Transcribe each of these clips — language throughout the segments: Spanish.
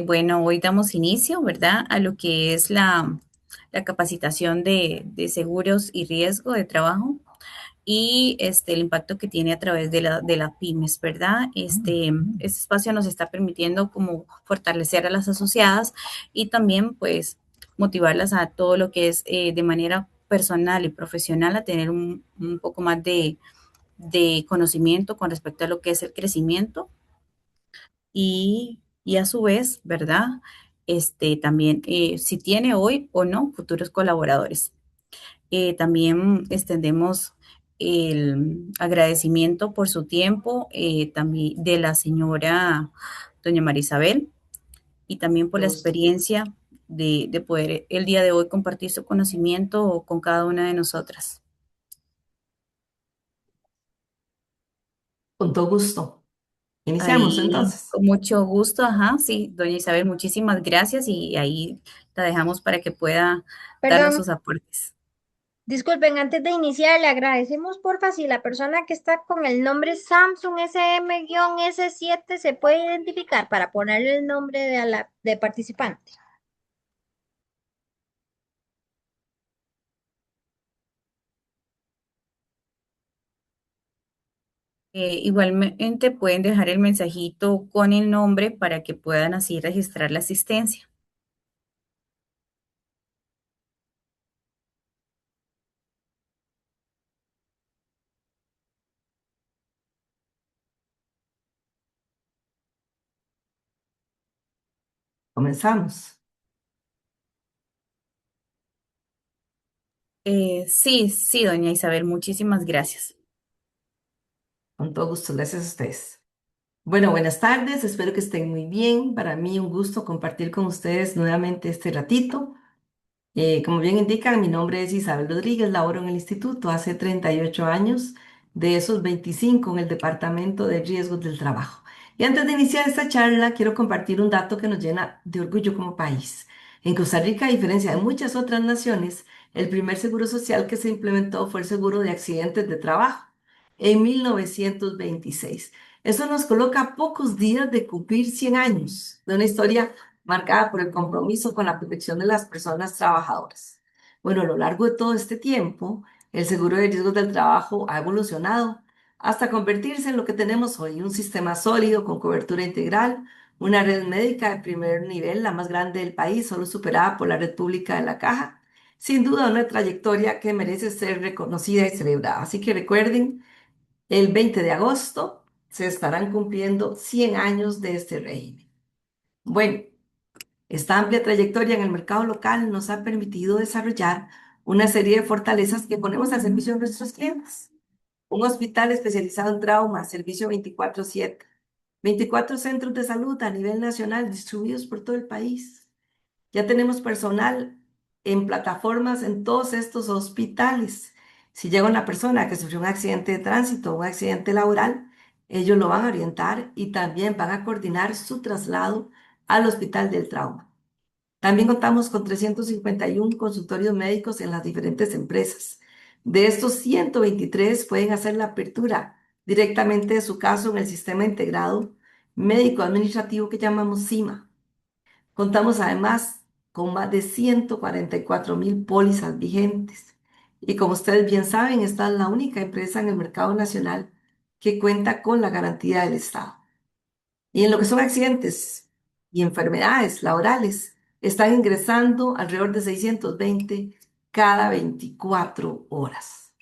Bueno, hoy damos inicio, ¿verdad? A lo que es la capacitación de seguros y riesgo de trabajo y el impacto que tiene a través de la pymes, ¿verdad? Este espacio nos está permitiendo como fortalecer a las asociadas y también pues motivarlas a todo lo que es de manera personal y profesional a tener un poco más de conocimiento con respecto a lo que es el crecimiento y a su vez, ¿verdad? También si tiene hoy o no futuros colaboradores. También extendemos el agradecimiento por su tiempo también de la señora doña María Isabel y también por Qué la gusto. experiencia de poder el día de hoy compartir su conocimiento con cada una de nosotras. Con todo gusto. Iniciamos Ahí, entonces. con mucho gusto, ajá, sí, doña Isabel, muchísimas gracias y ahí la dejamos para que pueda darnos Perdón, sus aportes. disculpen, antes de iniciar, le agradecemos porfa si la persona que está con el nombre Samsung SM-S7 se puede identificar para ponerle el nombre de participante. Igualmente pueden dejar el mensajito con el nombre para que puedan así registrar la asistencia. Comenzamos. Sí, sí, doña Isabel, muchísimas gracias. Con todo gusto. Gracias a ustedes. Bueno, buenas tardes. Espero que estén muy bien. Para mí un gusto compartir con ustedes nuevamente este ratito. Como bien indican, mi nombre es Isabel Rodríguez, laboro en el instituto hace 38 años, de esos 25 en el Departamento de Riesgos del Trabajo. Y antes de iniciar esta charla, quiero compartir un dato que nos llena de orgullo como país. En Costa Rica, a diferencia de muchas otras naciones, el primer seguro social que se implementó fue el seguro de accidentes de trabajo en 1926. Eso nos coloca a pocos días de cumplir 100 años de una historia marcada por el compromiso con la protección de las personas trabajadoras. Bueno, a lo largo de todo este tiempo, el seguro de riesgos del trabajo ha evolucionado hasta convertirse en lo que tenemos hoy, un sistema sólido con cobertura integral, una red médica de primer nivel, la más grande del país, solo superada por la red pública de la Caja. Sin duda, una trayectoria que merece ser reconocida y celebrada. Así que recuerden, el 20 de agosto se estarán cumpliendo 100 años de este régimen. Bueno, esta amplia trayectoria en el mercado local nos ha permitido desarrollar una serie de fortalezas que ponemos al servicio de nuestros clientes. Un hospital especializado en trauma, servicio 24/7, 24 centros de salud a nivel nacional distribuidos por todo el país. Ya tenemos personal en plataformas en todos estos hospitales. Si llega una persona que sufrió un accidente de tránsito o un accidente laboral, ellos lo van a orientar y también van a coordinar su traslado al hospital del trauma. También contamos con 351 consultorios médicos en las diferentes empresas. De estos, 123 pueden hacer la apertura directamente de su caso en el sistema integrado médico administrativo que llamamos CIMA. Contamos además con más de 144.000 pólizas vigentes. Y como ustedes bien saben, esta es la única empresa en el mercado nacional que cuenta con la garantía del Estado. Y en lo que son accidentes y enfermedades laborales, están ingresando alrededor de 620 cada 24 horas.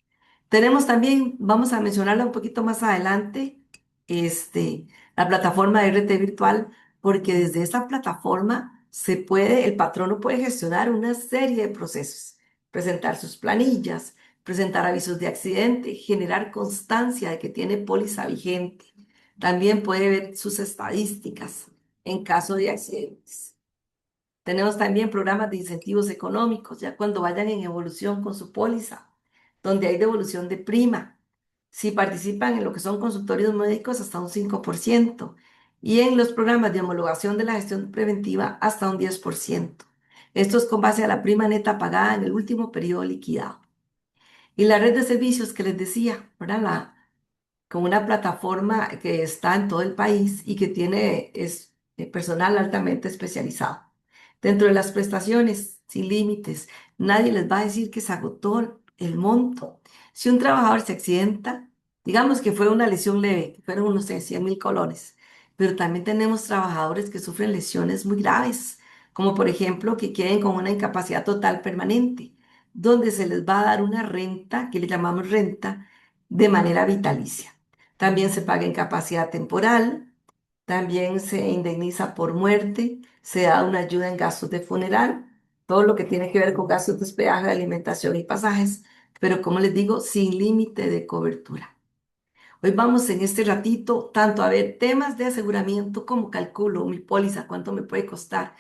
Tenemos también, vamos a mencionarla un poquito más adelante, la plataforma de RT virtual, porque desde esta plataforma el patrono puede gestionar una serie de procesos, presentar sus planillas, presentar avisos de accidente, generar constancia de que tiene póliza vigente. También puede ver sus estadísticas en caso de accidentes. Tenemos también programas de incentivos económicos, ya cuando vayan en evolución con su póliza, donde hay devolución de prima. Si participan en lo que son consultorios médicos, hasta un 5%. Y en los programas de homologación de la gestión preventiva, hasta un 10%. Esto es con base a la prima neta pagada en el último periodo liquidado. Y la red de servicios que les decía, ¿verdad? Con una plataforma que está en todo el país y que tiene personal altamente especializado. Dentro de las prestaciones, sin límites, nadie les va a decir que se agotó el monto. Si un trabajador se accidenta, digamos que fue una lesión leve, que fueron unos 100.000 colones, pero también tenemos trabajadores que sufren lesiones muy graves, como por ejemplo que queden con una incapacidad total permanente, donde se les va a dar una renta, que le llamamos renta, de manera vitalicia. También se paga incapacidad temporal, también se indemniza por muerte, se da una ayuda en gastos de funeral, todo lo que tiene que ver con gastos de hospedaje, alimentación y pasajes, pero como les digo, sin límite de cobertura. Hoy vamos en este ratito tanto a ver temas de aseguramiento como calculo mi póliza, cuánto me puede costar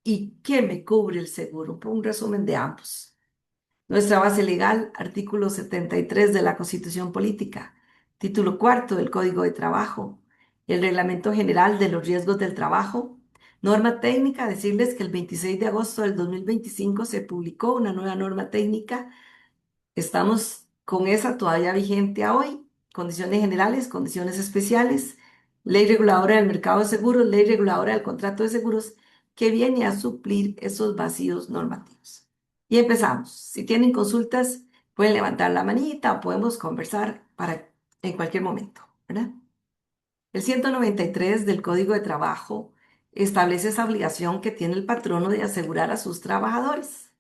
y qué me cubre el seguro. Un resumen de ambos. Nuestra base legal, artículo 73 de la Constitución Política, título cuarto del Código de Trabajo, el Reglamento General de los Riesgos del Trabajo. Norma técnica, decirles que el 26 de agosto del 2025 se publicó una nueva norma técnica. Estamos con esa todavía vigente a hoy. Condiciones generales, condiciones especiales, ley reguladora del mercado de seguros, ley reguladora del contrato de seguros, que viene a suplir esos vacíos normativos. Y empezamos. Si tienen consultas, pueden levantar la manita o podemos conversar en cualquier momento, ¿verdad? El 193 del Código de Trabajo establece esa obligación que tiene el patrono de asegurar a sus trabajadores.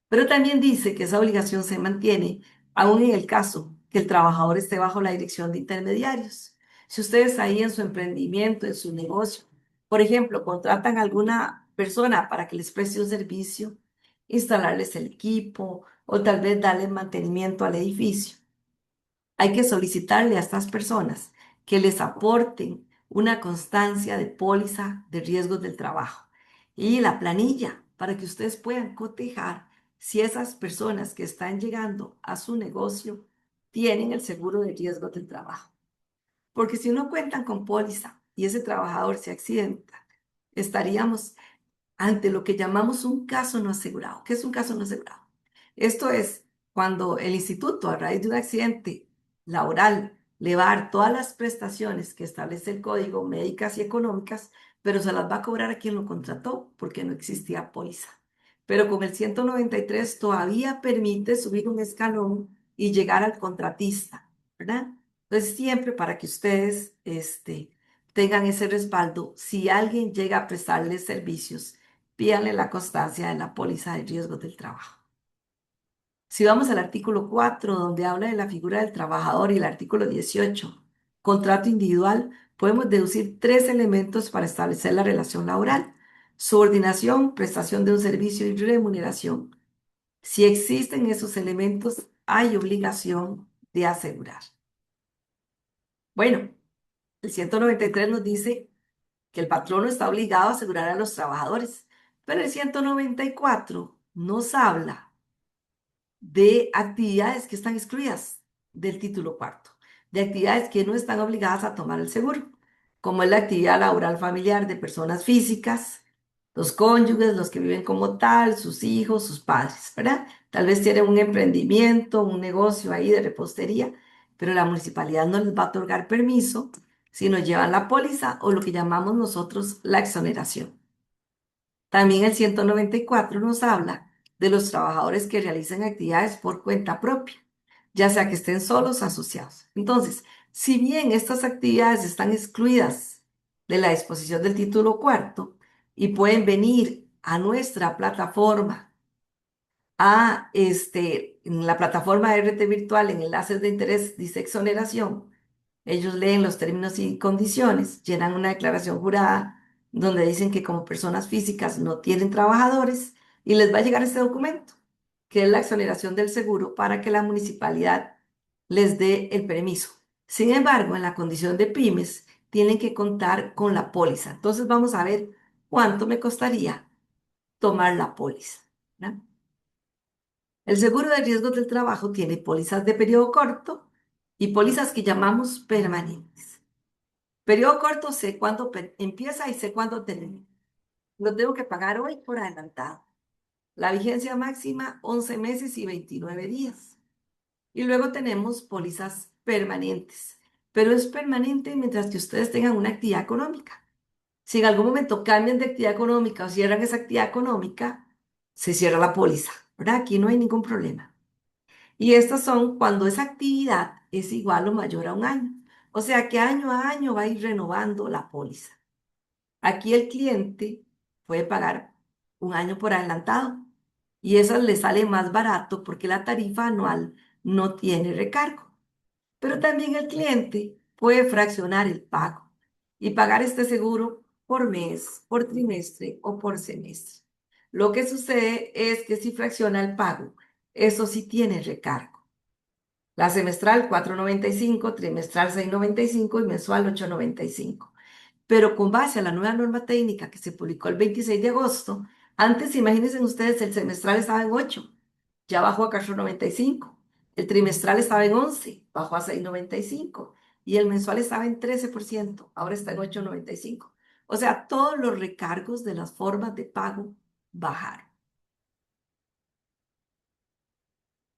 Pero también dice que esa obligación se mantiene aún en el caso que el trabajador esté bajo la dirección de intermediarios. Si ustedes ahí en su emprendimiento, en su negocio, por ejemplo, contratan a alguna persona para que les preste un servicio, instalarles el equipo o tal vez darles mantenimiento al edificio, hay que solicitarle a estas personas que les aporten una constancia de póliza de riesgos del trabajo y la planilla para que ustedes puedan cotejar si esas personas que están llegando a su negocio tienen el seguro de riesgos del trabajo. Porque si no cuentan con póliza y ese trabajador se accidenta, estaríamos ante lo que llamamos un caso no asegurado. ¿Qué es un caso no asegurado? Esto es cuando el instituto, a raíz de un accidente laboral, le va a dar todas las prestaciones que establece el código, médicas y económicas, pero se las va a cobrar a quien lo contrató porque no existía póliza. Pero con el 193 todavía permite subir un escalón y llegar al contratista, ¿verdad? Entonces, siempre para que ustedes tengan ese respaldo, si alguien llega a prestarles servicios, pídanle la constancia de la póliza de riesgos del trabajo. Si vamos al artículo 4, donde habla de la figura del trabajador, y el artículo 18, contrato individual, podemos deducir tres elementos para establecer la relación laboral: subordinación, prestación de un servicio y remuneración. Si existen esos elementos, hay obligación de asegurar. Bueno, el 193 nos dice que el patrono está obligado a asegurar a los trabajadores, pero el 194 nos habla de actividades que están excluidas del título cuarto, de actividades que no están obligadas a tomar el seguro, como es la actividad laboral familiar de personas físicas, los cónyuges, los que viven como tal, sus hijos, sus padres, ¿verdad? Tal vez tienen un emprendimiento, un negocio ahí de repostería, pero la municipalidad no les va a otorgar permiso si no llevan la póliza o lo que llamamos nosotros la exoneración. También el 194 nos habla de los trabajadores que realizan actividades por cuenta propia, ya sea que estén solos o asociados. Entonces, si bien estas actividades están excluidas de la disposición del título cuarto y pueden venir a nuestra plataforma, en la plataforma de RT Virtual, en enlaces de interés, dice exoneración, ellos leen los términos y condiciones, llenan una declaración jurada donde dicen que como personas físicas no tienen trabajadores y les va a llegar este documento, que es la exoneración del seguro para que la municipalidad les dé el permiso. Sin embargo, en la condición de pymes, tienen que contar con la póliza. Entonces vamos a ver cuánto me costaría tomar la póliza, ¿verdad? El seguro de riesgos del trabajo tiene pólizas de periodo corto y pólizas que llamamos permanentes. Periodo corto sé cuándo empieza y sé cuándo termina. Lo tengo que pagar hoy por adelantado. La vigencia máxima, 11 meses y 29 días. Y luego tenemos pólizas permanentes. Pero es permanente mientras que ustedes tengan una actividad económica. Si en algún momento cambian de actividad económica o cierran esa actividad económica, se cierra la póliza, ¿verdad? Aquí no hay ningún problema. Y estas son cuando esa actividad es igual o mayor a un año. O sea que año a año va a ir renovando la póliza. Aquí el cliente puede pagar un año por adelantado y eso le sale más barato porque la tarifa anual no tiene recargo. Pero también el cliente puede fraccionar el pago y pagar este seguro por mes, por trimestre o por semestre. Lo que sucede es que si fracciona el pago, eso sí tiene recargo. La semestral 4.95, trimestral 6.95 y mensual 8.95. Pero con base a la nueva norma técnica que se publicó el 26 de agosto, antes, imagínense ustedes, el semestral estaba en 8, ya bajó a 4.95. El trimestral estaba en 11, bajó a 6.95. Y el mensual estaba en 13%, ahora está en 8.95. O sea, todos los recargos de las formas de pago bajaron.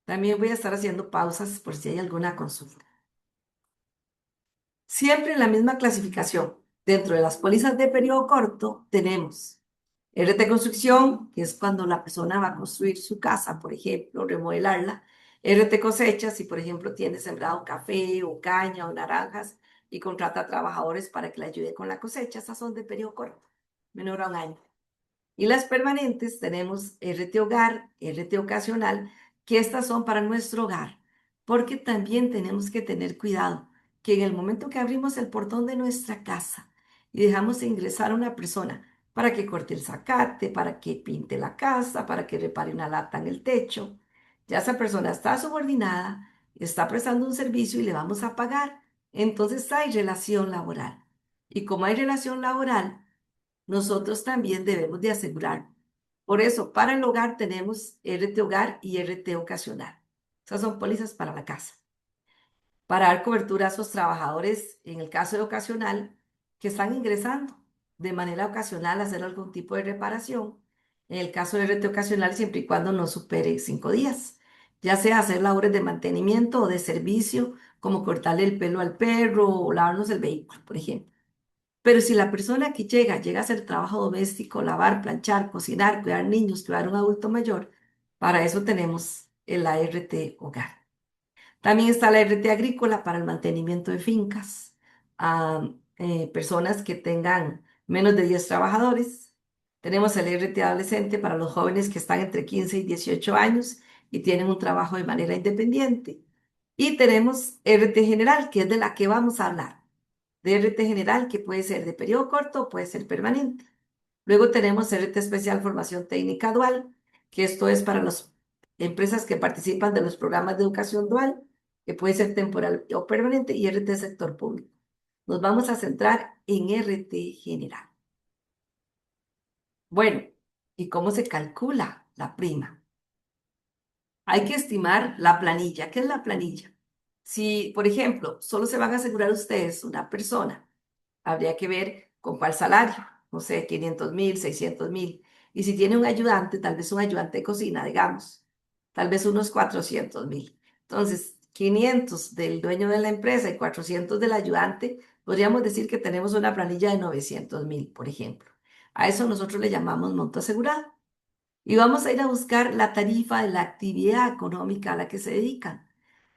También voy a estar haciendo pausas por si hay alguna consulta. Siempre en la misma clasificación. Dentro de las pólizas de periodo corto tenemos RT Construcción, que es cuando la persona va a construir su casa, por ejemplo, remodelarla. RT Cosecha, si por ejemplo tiene sembrado café o caña o naranjas y contrata a trabajadores para que le ayude con la cosecha, esas son de periodo corto, menor a un año. Y las permanentes tenemos RT Hogar, RT Ocasional, que estas son para nuestro hogar, porque también tenemos que tener cuidado que en el momento que abrimos el portón de nuestra casa y dejamos ingresar a una persona para que corte el zacate, para que pinte la casa, para que repare una lata en el techo, ya esa persona está subordinada, está prestando un servicio y le vamos a pagar. Entonces hay relación laboral. Y como hay relación laboral, nosotros también debemos de asegurar. Por eso, para el hogar tenemos RT Hogar y RT Ocasional. Esas son pólizas para la casa. Para dar cobertura a esos trabajadores, en el caso de ocasional, que están ingresando de manera ocasional a hacer algún tipo de reparación. En el caso de RT Ocasional, siempre y cuando no supere 5 días. Ya sea hacer labores de mantenimiento o de servicio, como cortarle el pelo al perro o lavarnos el vehículo, por ejemplo. Pero si la persona que llega a hacer trabajo doméstico, lavar, planchar, cocinar, cuidar niños, cuidar un adulto mayor, para eso tenemos el ART Hogar. También está la RT Agrícola para el mantenimiento de fincas a personas que tengan menos de 10 trabajadores. Tenemos el RT Adolescente para los jóvenes que están entre 15 y 18 años y tienen un trabajo de manera independiente. Y tenemos RT General, que es de la que vamos a hablar de RT general, que puede ser de periodo corto o puede ser permanente. Luego tenemos RT especial formación técnica dual, que esto es para las empresas que participan de los programas de educación dual, que puede ser temporal o permanente, y RT sector público. Nos vamos a centrar en RT general. Bueno, ¿y cómo se calcula la prima? Hay que estimar la planilla. ¿Qué es la planilla? Si, por ejemplo, solo se van a asegurar ustedes una persona, habría que ver con cuál salario, no sé, 500.000, 600.000. Y si tiene un ayudante, tal vez un ayudante de cocina, digamos, tal vez unos 400.000. Entonces, 500 del dueño de la empresa y 400 del ayudante, podríamos decir que tenemos una planilla de 900.000, por ejemplo. A eso nosotros le llamamos monto asegurado. Y vamos a ir a buscar la tarifa de la actividad económica a la que se dedican.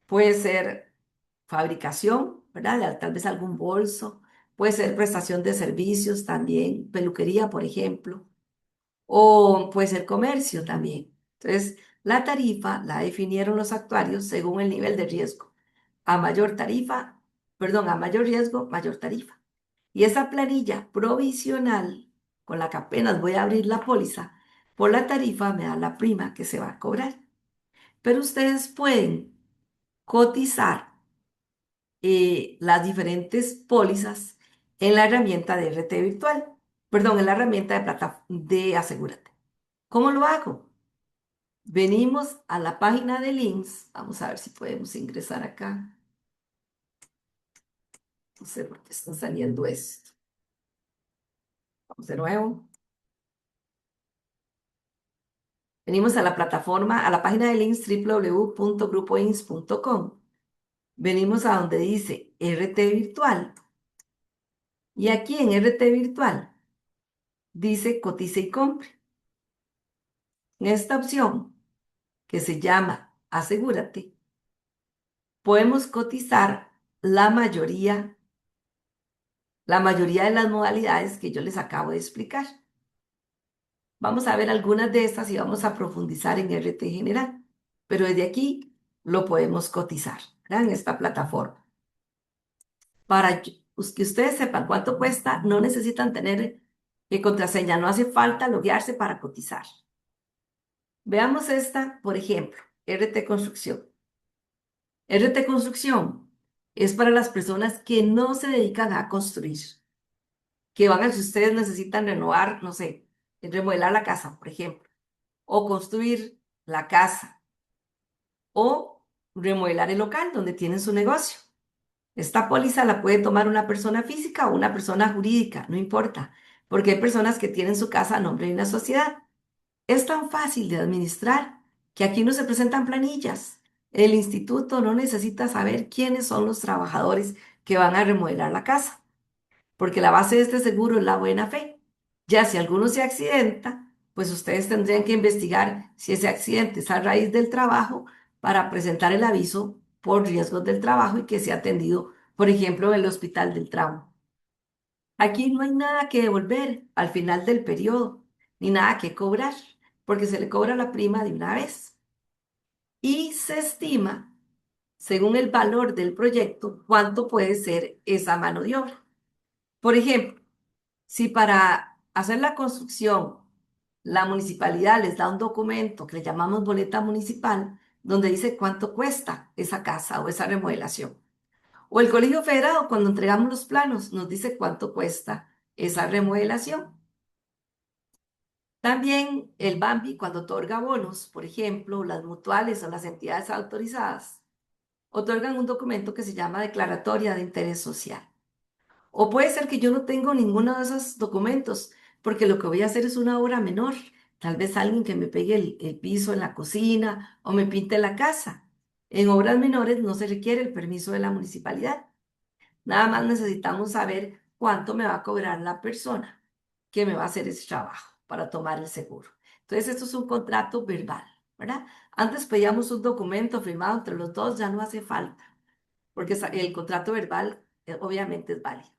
Puede ser fabricación, ¿verdad? Tal vez algún bolso, puede ser prestación de servicios también, peluquería, por ejemplo, o puede ser comercio también. Entonces, la tarifa la definieron los actuarios según el nivel de riesgo. A mayor tarifa, perdón, a mayor riesgo, mayor tarifa. Y esa planilla provisional, con la que apenas voy a abrir la póliza, por la tarifa me da la prima que se va a cobrar. Pero ustedes pueden cotizar las diferentes pólizas en la herramienta de RT virtual, perdón, en la herramienta de plata de Asegúrate. ¿Cómo lo hago? Venimos a la página de links, vamos a ver si podemos ingresar acá. No sé por qué está saliendo esto. Vamos de nuevo. Venimos a la plataforma, a la página de links www.grupoins.com. Venimos a donde dice RT virtual. Y aquí en RT virtual dice cotice y compre. En esta opción, que se llama Asegúrate, podemos cotizar la mayoría de las modalidades que yo les acabo de explicar. Vamos a ver algunas de estas y vamos a profundizar en RT general, pero desde aquí lo podemos cotizar, ¿verdad? En esta plataforma. Para que ustedes sepan cuánto cuesta, no necesitan tener contraseña, no hace falta loguearse para cotizar. Veamos esta, por ejemplo, RT Construcción. RT Construcción es para las personas que no se dedican a construir, que van a, si ustedes necesitan renovar, no sé, remodelar la casa, por ejemplo, o construir la casa, o remodelar el local donde tienen su negocio. Esta póliza la puede tomar una persona física o una persona jurídica, no importa, porque hay personas que tienen su casa a nombre de una sociedad. Es tan fácil de administrar que aquí no se presentan planillas. El instituto no necesita saber quiénes son los trabajadores que van a remodelar la casa, porque la base de este seguro es la buena fe. Ya si alguno se accidenta, pues ustedes tendrían que investigar si ese accidente es a raíz del trabajo para presentar el aviso por riesgos del trabajo y que sea atendido, por ejemplo, en el hospital del trauma. Aquí no hay nada que devolver al final del periodo, ni nada que cobrar, porque se le cobra la prima de una vez. Y se estima, según el valor del proyecto, cuánto puede ser esa mano de obra. Por ejemplo, si para hacer la construcción la municipalidad les da un documento que le llamamos boleta municipal, donde dice cuánto cuesta esa casa o esa remodelación. O el Colegio Federado, cuando entregamos los planos, nos dice cuánto cuesta esa remodelación. También el BAMBI, cuando otorga bonos, por ejemplo, las mutuales o las entidades autorizadas, otorgan un documento que se llama Declaratoria de Interés Social. O puede ser que yo no tengo ninguno de esos documentos, porque lo que voy a hacer es una obra menor. Tal vez alguien que me pegue el piso en la cocina o me pinte la casa. En obras menores no se requiere el permiso de la municipalidad. Nada más necesitamos saber cuánto me va a cobrar la persona que me va a hacer ese trabajo para tomar el seguro. Entonces, esto es un contrato verbal, ¿verdad? Antes pedíamos un documento firmado entre los dos, ya no hace falta, porque el contrato verbal obviamente es válido.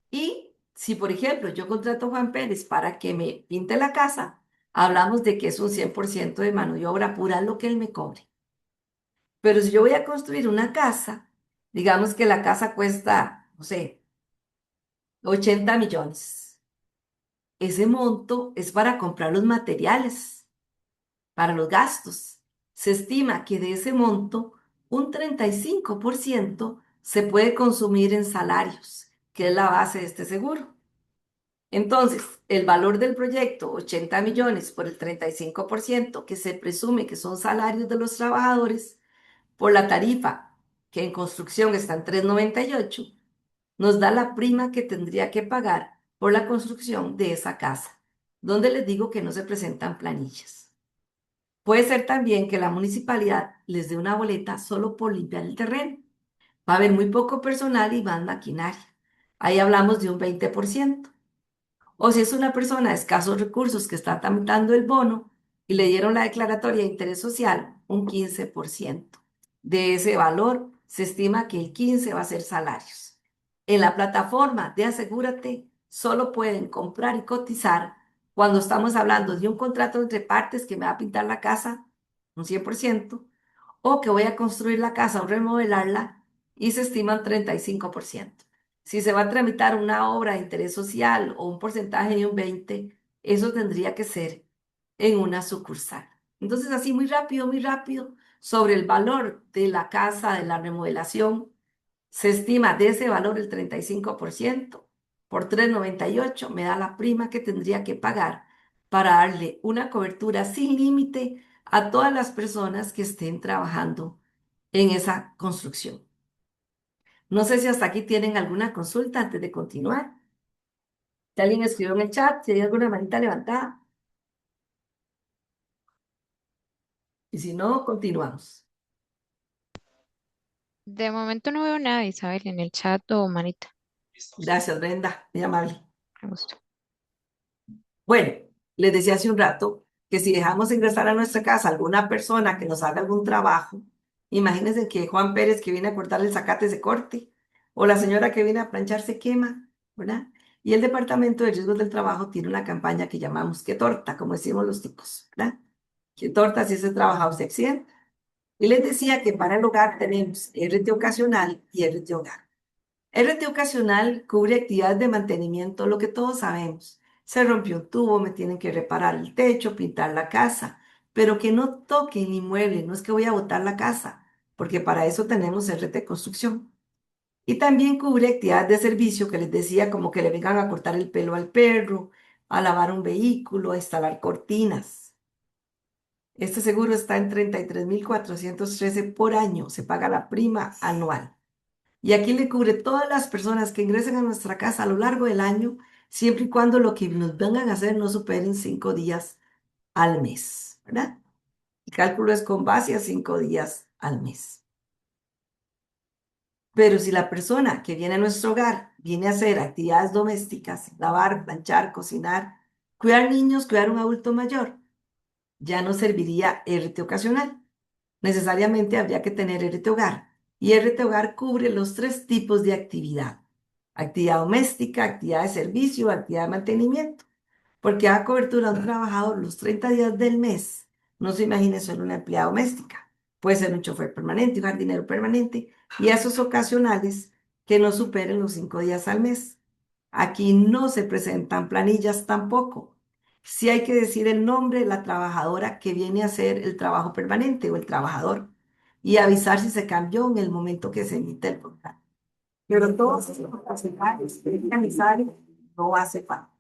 Y si, por ejemplo, yo contrato a Juan Pérez para que me pinte la casa, hablamos de que es un 100% de mano de obra pura lo que él me cobre. Pero si yo voy a construir una casa, digamos que la casa cuesta, no sé, 80 millones. Ese monto es para comprar los materiales, para los gastos. Se estima que de ese monto, un 35% se puede consumir en salarios, que es la base de este seguro. Entonces, el valor del proyecto, 80 millones por el 35%, que se presume que son salarios de los trabajadores, por la tarifa, que en construcción está en 3,98, nos da la prima que tendría que pagar por la construcción de esa casa, donde les digo que no se presentan planillas. Puede ser también que la municipalidad les dé una boleta solo por limpiar el terreno. Va a haber muy poco personal y más maquinaria. Ahí hablamos de un 20%. O si es una persona de escasos recursos que está tramitando el bono y le dieron la declaratoria de interés social, un 15%. De ese valor se estima que el 15 va a ser salarios. En la plataforma de Asegúrate solo pueden comprar y cotizar cuando estamos hablando de un contrato entre partes que me va a pintar la casa, un 100%, o que voy a construir la casa o remodelarla y se estiman 35%. Si se va a tramitar una obra de interés social o un porcentaje de un 20, eso tendría que ser en una sucursal. Entonces, así muy rápido, sobre el valor de la casa, de la remodelación, se estima de ese valor el 35%, por 3,98 me da la prima que tendría que pagar para darle una cobertura sin límite a todas las personas que estén trabajando en esa construcción. No sé si hasta aquí tienen alguna consulta antes de continuar. Si alguien escribió en el chat, si hay alguna manita levantada. Y si no, continuamos. De momento no veo nada, Isabel, en el chat o manita. Gracias, Brenda, muy amable. Me gusto. Bueno, les decía hace un rato que si dejamos ingresar a nuestra casa alguna persona que nos haga algún trabajo, imagínense que Juan Pérez que viene a cortar el zacate se corte, o la señora que viene a planchar se quema, ¿verdad? Y el Departamento de Riesgos del Trabajo tiene una campaña que llamamos "Qué torta", como decimos los ticos, ¿verdad? ¿Qué torta si ese trabajador se accidenta? Y les decía que para el hogar tenemos RT ocasional y RT hogar. RT ocasional cubre actividades de mantenimiento, lo que todos sabemos. Se rompió un tubo, me tienen que reparar el techo, pintar la casa, pero que no toquen ni muebles, no es que voy a botar la casa, porque para eso tenemos RT construcción. Y también cubre actividades de servicio que les decía, como que le vengan a cortar el pelo al perro, a lavar un vehículo, a instalar cortinas. Este seguro está en 33.413 por año, se paga la prima anual. Y aquí le cubre todas las personas que ingresen a nuestra casa a lo largo del año, siempre y cuando lo que nos vengan a hacer no superen 5 días al mes, ¿verdad? El cálculo es con base a 5 días al mes. Pero si la persona que viene a nuestro hogar viene a hacer actividades domésticas, lavar, planchar, cocinar, cuidar niños, cuidar un adulto mayor, ya no serviría RT ocasional. Necesariamente habría que tener RT Hogar. Y RT Hogar cubre los 3 tipos de actividad. Actividad doméstica, actividad de servicio, actividad de mantenimiento. Porque da cobertura a un trabajador los 30 días del mes. No se imagine solo una empleada doméstica. Puede ser un chofer permanente, un jardinero permanente. Y esos ocasionales que no superen los 5 días al mes. Aquí no se presentan planillas tampoco. Sí hay que decir el nombre de la trabajadora que viene a hacer el trabajo permanente o el trabajador y avisar si se cambió en el momento que se emite el programa. Pero todos esos ocasionales que hay que avisar no hace falta.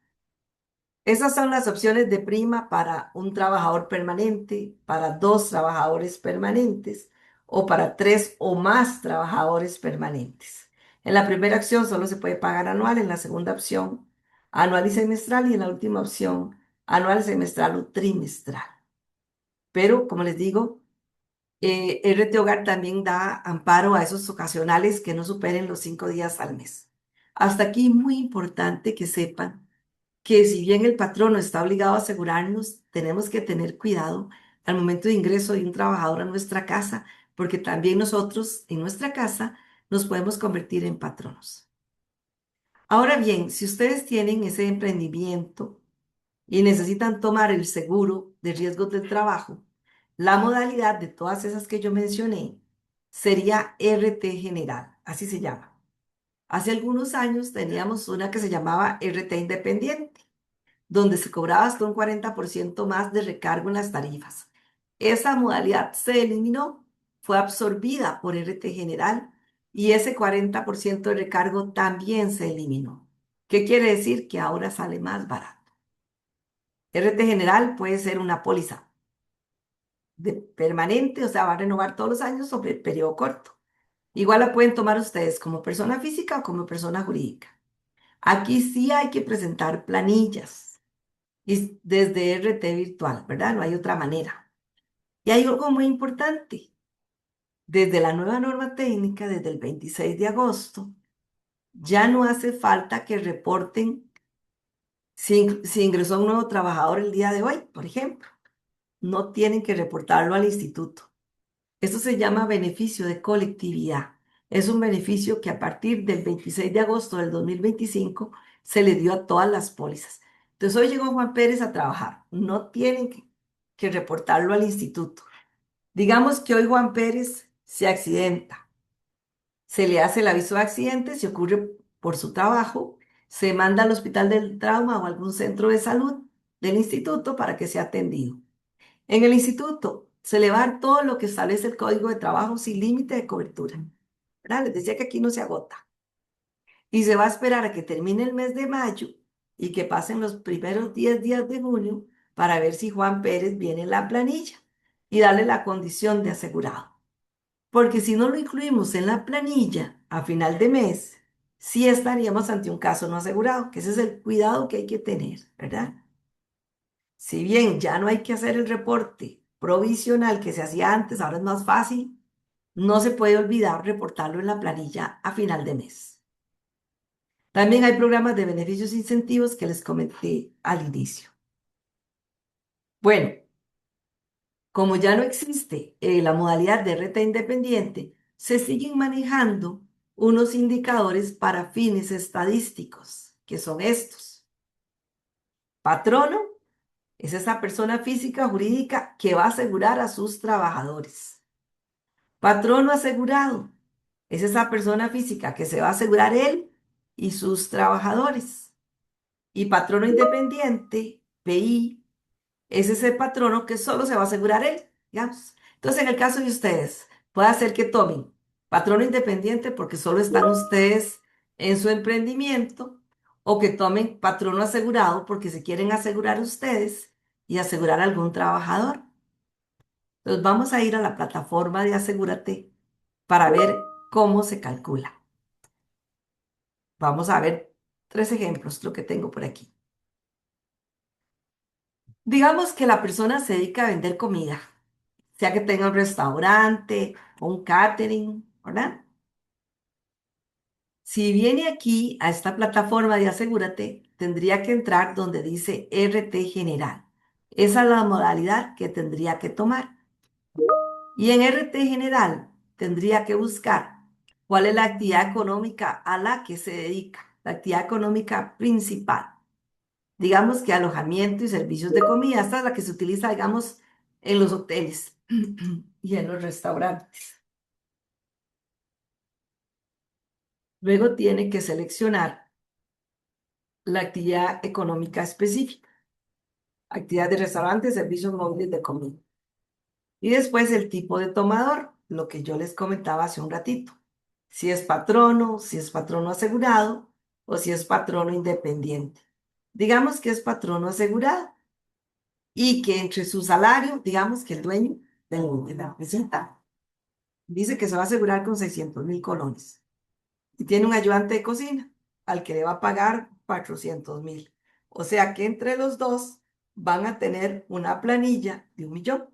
Esas son las opciones de prima para un trabajador permanente, para 2 trabajadores permanentes o para 3 o más trabajadores permanentes. En la primera opción solo se puede pagar anual, en la segunda opción anual y semestral y en la última opción anual, semestral o trimestral. Pero, como les digo, RT Hogar también da amparo a esos ocasionales que no superen los 5 días al mes. Hasta aquí, muy importante que sepan que si bien el patrono está obligado a asegurarnos, tenemos que tener cuidado al momento de ingreso de un trabajador a nuestra casa, porque también nosotros en nuestra casa nos podemos convertir en patronos. Ahora bien, si ustedes tienen ese emprendimiento y necesitan tomar el seguro de riesgos del trabajo, la modalidad de todas esas que yo mencioné sería RT General, así se llama. Hace algunos años teníamos una que se llamaba RT Independiente donde se cobraba hasta un 40% más de recargo en las tarifas. Esa modalidad se eliminó, fue absorbida por RT General y ese 40% de recargo también se eliminó. ¿Qué quiere decir? Que ahora sale más barato. RT General puede ser una póliza permanente, o sea, va a renovar todos los años sobre el periodo corto. Igual la pueden tomar ustedes como persona física o como persona jurídica. Aquí sí hay que presentar planillas y desde RT virtual, ¿verdad? No hay otra manera. Y hay algo muy importante. Desde la nueva norma técnica, desde el 26 de agosto, ya no hace falta que reporten si ingresó un nuevo trabajador el día de hoy, por ejemplo. No tienen que reportarlo al instituto. Esto se llama beneficio de colectividad. Es un beneficio que a partir del 26 de agosto del 2025 se le dio a todas las pólizas. Entonces hoy llegó Juan Pérez a trabajar. No tienen que reportarlo al instituto. Digamos que hoy Juan Pérez se accidenta. Se le hace el aviso de accidente, si ocurre por su trabajo, se manda al hospital del trauma o algún centro de salud del instituto para que sea atendido. En el instituto se le va a dar todo lo que establece el Código de Trabajo sin límite de cobertura. ¿Verdad? Les decía que aquí no se agota. Y se va a esperar a que termine el mes de mayo y que pasen los primeros 10 días de junio para ver si Juan Pérez viene en la planilla y darle la condición de asegurado. Porque si no lo incluimos en la planilla a final de mes, sí estaríamos ante un caso no asegurado, que ese es el cuidado que hay que tener, ¿verdad? Si bien ya no hay que hacer el reporte provisional que se hacía antes, ahora es más fácil, no se puede olvidar reportarlo en la planilla a final de mes. También hay programas de beneficios e incentivos que les comenté al inicio. Bueno, como ya no existe la modalidad de RT independiente, se siguen manejando unos indicadores para fines estadísticos, que son estos. Patrono es esa persona física o jurídica que va a asegurar a sus trabajadores. Patrono asegurado es esa persona física que se va a asegurar él y sus trabajadores. Y patrono independiente, PI, es ese patrono que solo se va a asegurar él, digamos. Entonces, en el caso de ustedes, puede ser que tomen patrono independiente porque solo están ustedes en su emprendimiento, o que tomen patrono asegurado porque se quieren asegurar ustedes y asegurar a algún trabajador. Entonces, vamos a ir a la plataforma de Asegúrate para ver cómo se calcula. Vamos a ver 3 ejemplos, lo que tengo por aquí. Digamos que la persona se dedica a vender comida, sea que tenga un restaurante o un catering, ¿verdad? Si viene aquí a esta plataforma de Asegúrate, tendría que entrar donde dice RT General. Esa es la modalidad que tendría que tomar. Y en RT General tendría que buscar cuál es la actividad económica a la que se dedica, la actividad económica principal. Digamos que alojamiento y servicios de comida. Esta es la que se utiliza, digamos, en los hoteles y en los restaurantes. Luego tiene que seleccionar la actividad económica específica, actividad de restaurante, servicios móviles de comida. Y después el tipo de tomador, lo que yo les comentaba hace un ratito. Si es patrono asegurado o si es patrono independiente. Digamos que es patrono asegurado y que entre su salario, digamos que el dueño de la empresa dice que se va a asegurar con 600.000 colones y tiene un ayudante de cocina al que le va a pagar 400.000. O sea que entre los dos van a tener una planilla de 1 millón.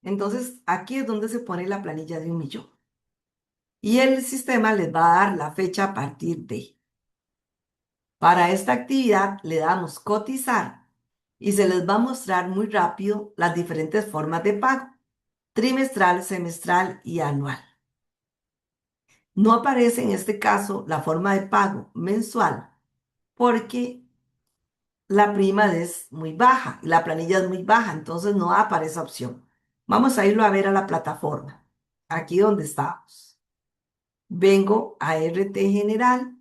Entonces, aquí es donde se pone la planilla de 1 millón. Y el sistema les va a dar la fecha a partir de. Para esta actividad le damos cotizar y se les va a mostrar muy rápido las diferentes formas de pago: trimestral, semestral y anual. No aparece en este caso la forma de pago mensual porque la prima es muy baja y la planilla es muy baja, entonces no aparece esa opción. Vamos a irlo a ver a la plataforma, aquí donde estamos. Vengo a RT General,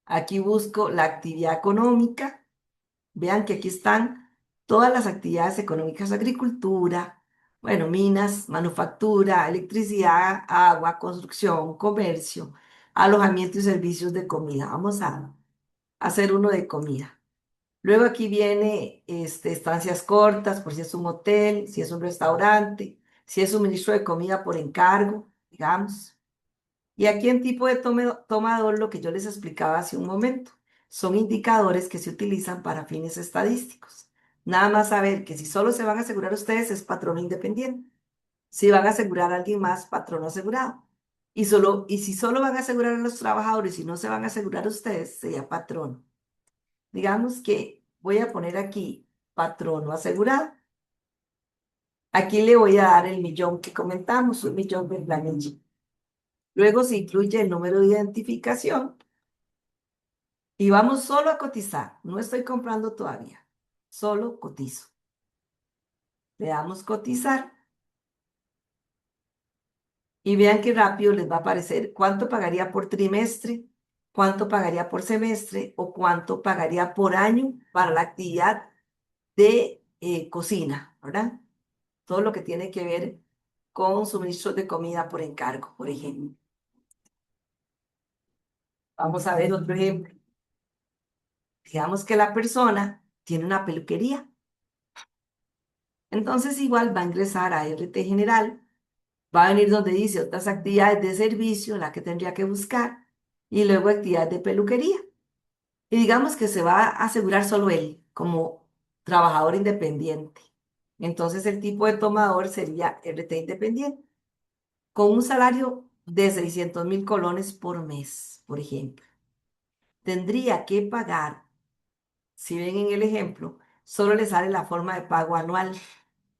aquí busco la actividad económica. Vean que aquí están todas las actividades económicas: agricultura, bueno, minas, manufactura, electricidad, agua, construcción, comercio, alojamiento y servicios de comida. Vamos a hacer uno de comida. Luego aquí viene estancias cortas, por si es un hotel, si es un restaurante, si es suministro de comida por encargo, digamos. Y aquí en tipo de tomador, lo que yo les explicaba hace un momento, son indicadores que se utilizan para fines estadísticos. Nada más saber que si solo se van a asegurar ustedes es patrono independiente. Si van a asegurar a alguien más, patrono asegurado. Y si solo van a asegurar a los trabajadores y no se van a asegurar ustedes, sería patrono. Digamos que voy a poner aquí patrono asegurado. Aquí le voy a dar el 1 millón que comentamos, 1 millón de planilla. Luego se incluye el número de identificación y vamos solo a cotizar. No estoy comprando todavía, solo cotizo. Le damos cotizar y vean qué rápido les va a aparecer cuánto pagaría por trimestre, cuánto pagaría por semestre o cuánto pagaría por año para la actividad de cocina, ¿verdad? Todo lo que tiene que ver con suministros de comida por encargo, por ejemplo. Vamos a ver otro ejemplo. Digamos que la persona tiene una peluquería. Entonces igual va a ingresar a RT General, va a venir donde dice otras actividades de servicio, la que tendría que buscar, y luego actividades de peluquería. Y digamos que se va a asegurar solo él como trabajador independiente. Entonces el tipo de tomador sería RT independiente, con un salario de 600.000 colones por mes, por ejemplo. Tendría que pagar, si ven en el ejemplo, solo le sale la forma de pago anual.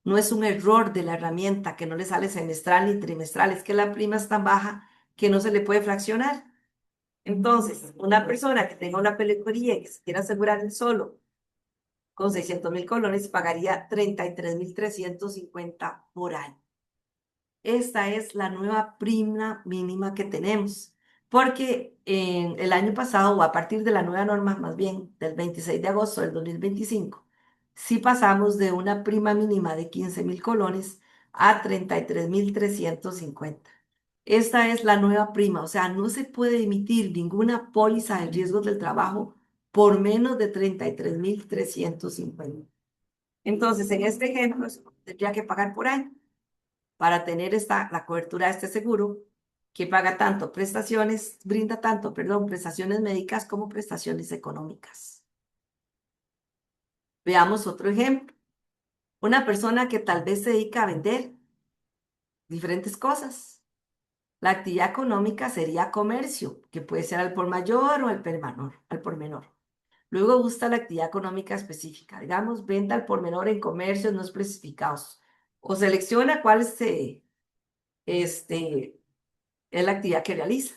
No es un error de la herramienta que no le sale semestral ni trimestral, es que la prima es tan baja que no se le puede fraccionar. Entonces, una persona que tenga una peluquería y que se quiera asegurar el solo con 600.000 colones pagaría 33.350 por año. Esta es la nueva prima mínima que tenemos, porque en el año pasado, o a partir de la nueva norma, más bien del 26 de agosto del 2025, sí pasamos de una prima mínima de 15.000 colones a 33.350. Esta es la nueva prima, o sea, no se puede emitir ninguna póliza de riesgos del trabajo por menos de 33.350. Entonces, en este ejemplo, tendría que pagar por año para tener la cobertura de este seguro, que paga tanto prestaciones, brinda tanto, perdón, prestaciones médicas como prestaciones económicas. Veamos otro ejemplo. Una persona que tal vez se dedica a vender diferentes cosas. La actividad económica sería comercio, que puede ser al por mayor o al por menor. Luego gusta la actividad económica específica, digamos, venta al por menor en comercios no especificados. O selecciona cuál es la actividad que realiza.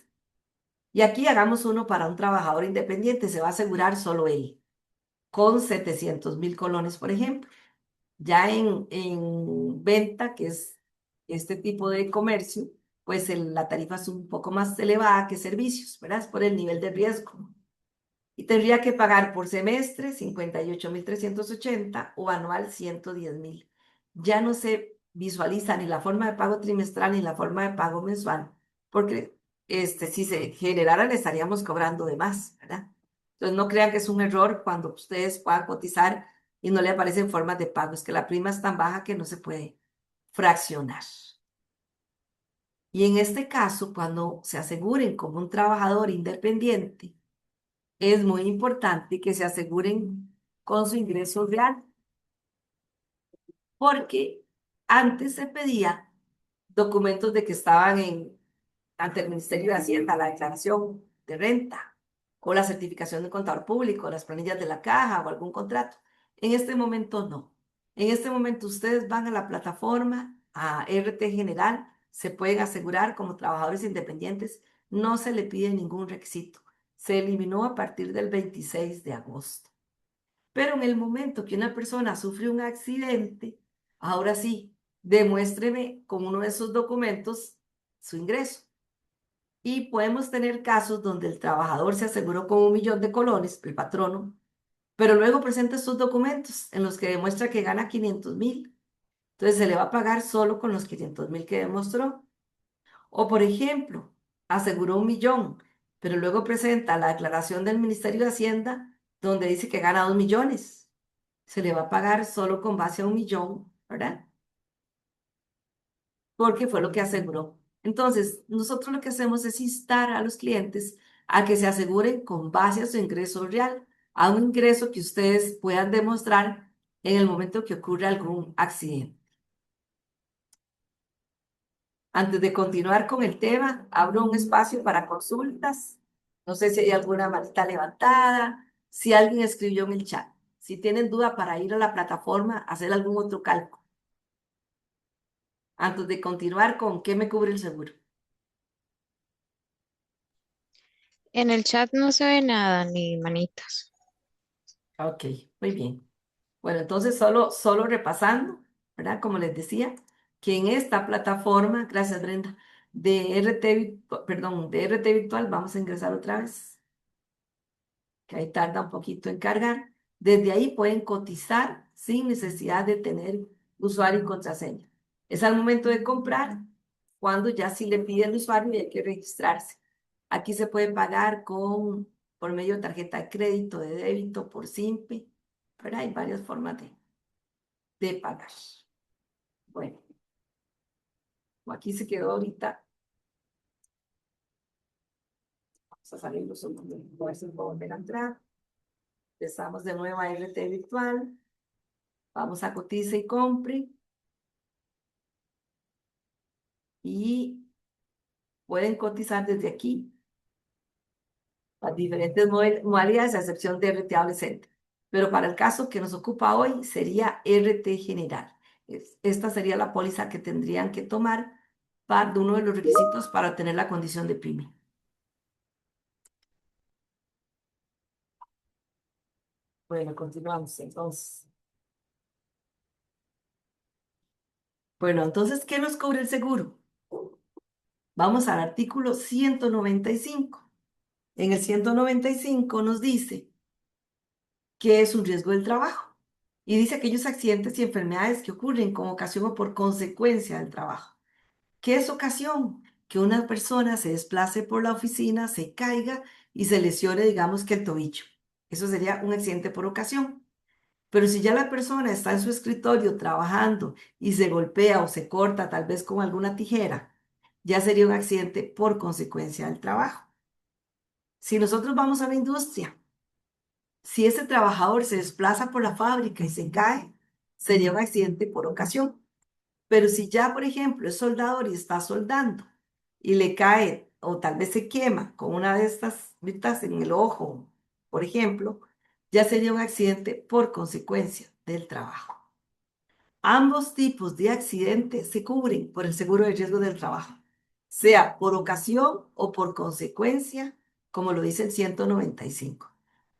Y aquí hagamos uno para un trabajador independiente, se va a asegurar solo él, con 700.000 colones, por ejemplo. Ya en venta, que es este tipo de comercio, pues la tarifa es un poco más elevada que servicios, ¿verdad? Es por el nivel de riesgo. Y tendría que pagar por semestre 58.380 o anual 110.000. Ya no se visualiza ni la forma de pago trimestral ni la forma de pago mensual, porque si se generara le estaríamos cobrando de más, ¿verdad? Entonces no crean que es un error cuando ustedes puedan cotizar y no le aparecen formas de pago, es que la prima es tan baja que no se puede fraccionar. Y en este caso, cuando se aseguren como un trabajador independiente, es muy importante que se aseguren con su ingreso real, porque antes se pedía documentos de que estaban ante el Ministerio de Hacienda, la declaración de renta o la certificación de contador público, las planillas de la caja o algún contrato. En este momento no. En este momento ustedes van a la plataforma, a RT General, se pueden asegurar como trabajadores independientes, no se le pide ningún requisito. Se eliminó a partir del 26 de agosto. Pero en el momento que una persona sufre un accidente, ahora sí, demuéstreme con uno de esos documentos su ingreso. Y podemos tener casos donde el trabajador se aseguró con 1.000.000 de colones, el patrono, pero luego presenta estos documentos en los que demuestra que gana 500.000. Entonces se le va a pagar solo con los 500.000 que demostró. O por ejemplo, aseguró 1.000.000, pero luego presenta la declaración del Ministerio de Hacienda donde dice que gana 2.000.000. Se le va a pagar solo con base a 1.000.000, ¿verdad? Porque fue lo que aseguró. Entonces, nosotros lo que hacemos es instar a los clientes a que se aseguren con base a su ingreso real, a un ingreso que ustedes puedan demostrar en el momento que ocurra algún accidente. Antes de continuar con el tema, abro un espacio para consultas. No sé si hay alguna manita levantada, si alguien escribió en el chat. Si tienen duda para ir a la plataforma, hacer algún otro cálculo. Antes de continuar con qué me cubre el seguro. En el chat no se ve nada, ni manitas. Ok, muy bien. Bueno, entonces solo repasando, ¿verdad? Como les decía, que en esta plataforma, gracias Brenda, de RT Virtual, vamos a ingresar otra vez, que ahí tarda un poquito en cargar. Desde ahí pueden cotizar sin necesidad de tener usuario y contraseña. Es al momento de comprar, cuando ya sí le pide el usuario y hay que registrarse. Aquí se puede pagar por medio de tarjeta de crédito, de débito, por Simpe, pero hay varias formas de pagar. Bueno, aquí se quedó ahorita. Vamos a salir los segundos, a ver si puedo volver a entrar. Empezamos de nuevo a RT Virtual. Vamos a cotiza y compre. Y pueden cotizar desde aquí las diferentes modalidades, a excepción de RT Adolescente. Pero para el caso que nos ocupa hoy sería RT general. Esta sería la póliza que tendrían que tomar para uno de los requisitos para tener la condición de pyme. Bueno, continuamos entonces. Bueno, entonces, ¿qué nos cubre el seguro? Vamos al artículo 195. En el 195 nos dice que es un riesgo del trabajo y dice aquellos accidentes y enfermedades que ocurren con ocasión o por consecuencia del trabajo. ¿Qué es ocasión? Que una persona se desplace por la oficina, se caiga y se lesione, digamos que el tobillo. Eso sería un accidente por ocasión. Pero si ya la persona está en su escritorio trabajando y se golpea o se corta tal vez con alguna tijera, ya sería un accidente por consecuencia del trabajo. Si nosotros vamos a la industria, si ese trabajador se desplaza por la fábrica y se cae, sería un accidente por ocasión. Pero si ya, por ejemplo, es soldador y está soldando y le cae o tal vez se quema con una de estas britas en el ojo, por ejemplo, ya sería un accidente por consecuencia del trabajo. Ambos tipos de accidentes se cubren por el seguro de riesgo del trabajo, sea por ocasión o por consecuencia, como lo dice el 195.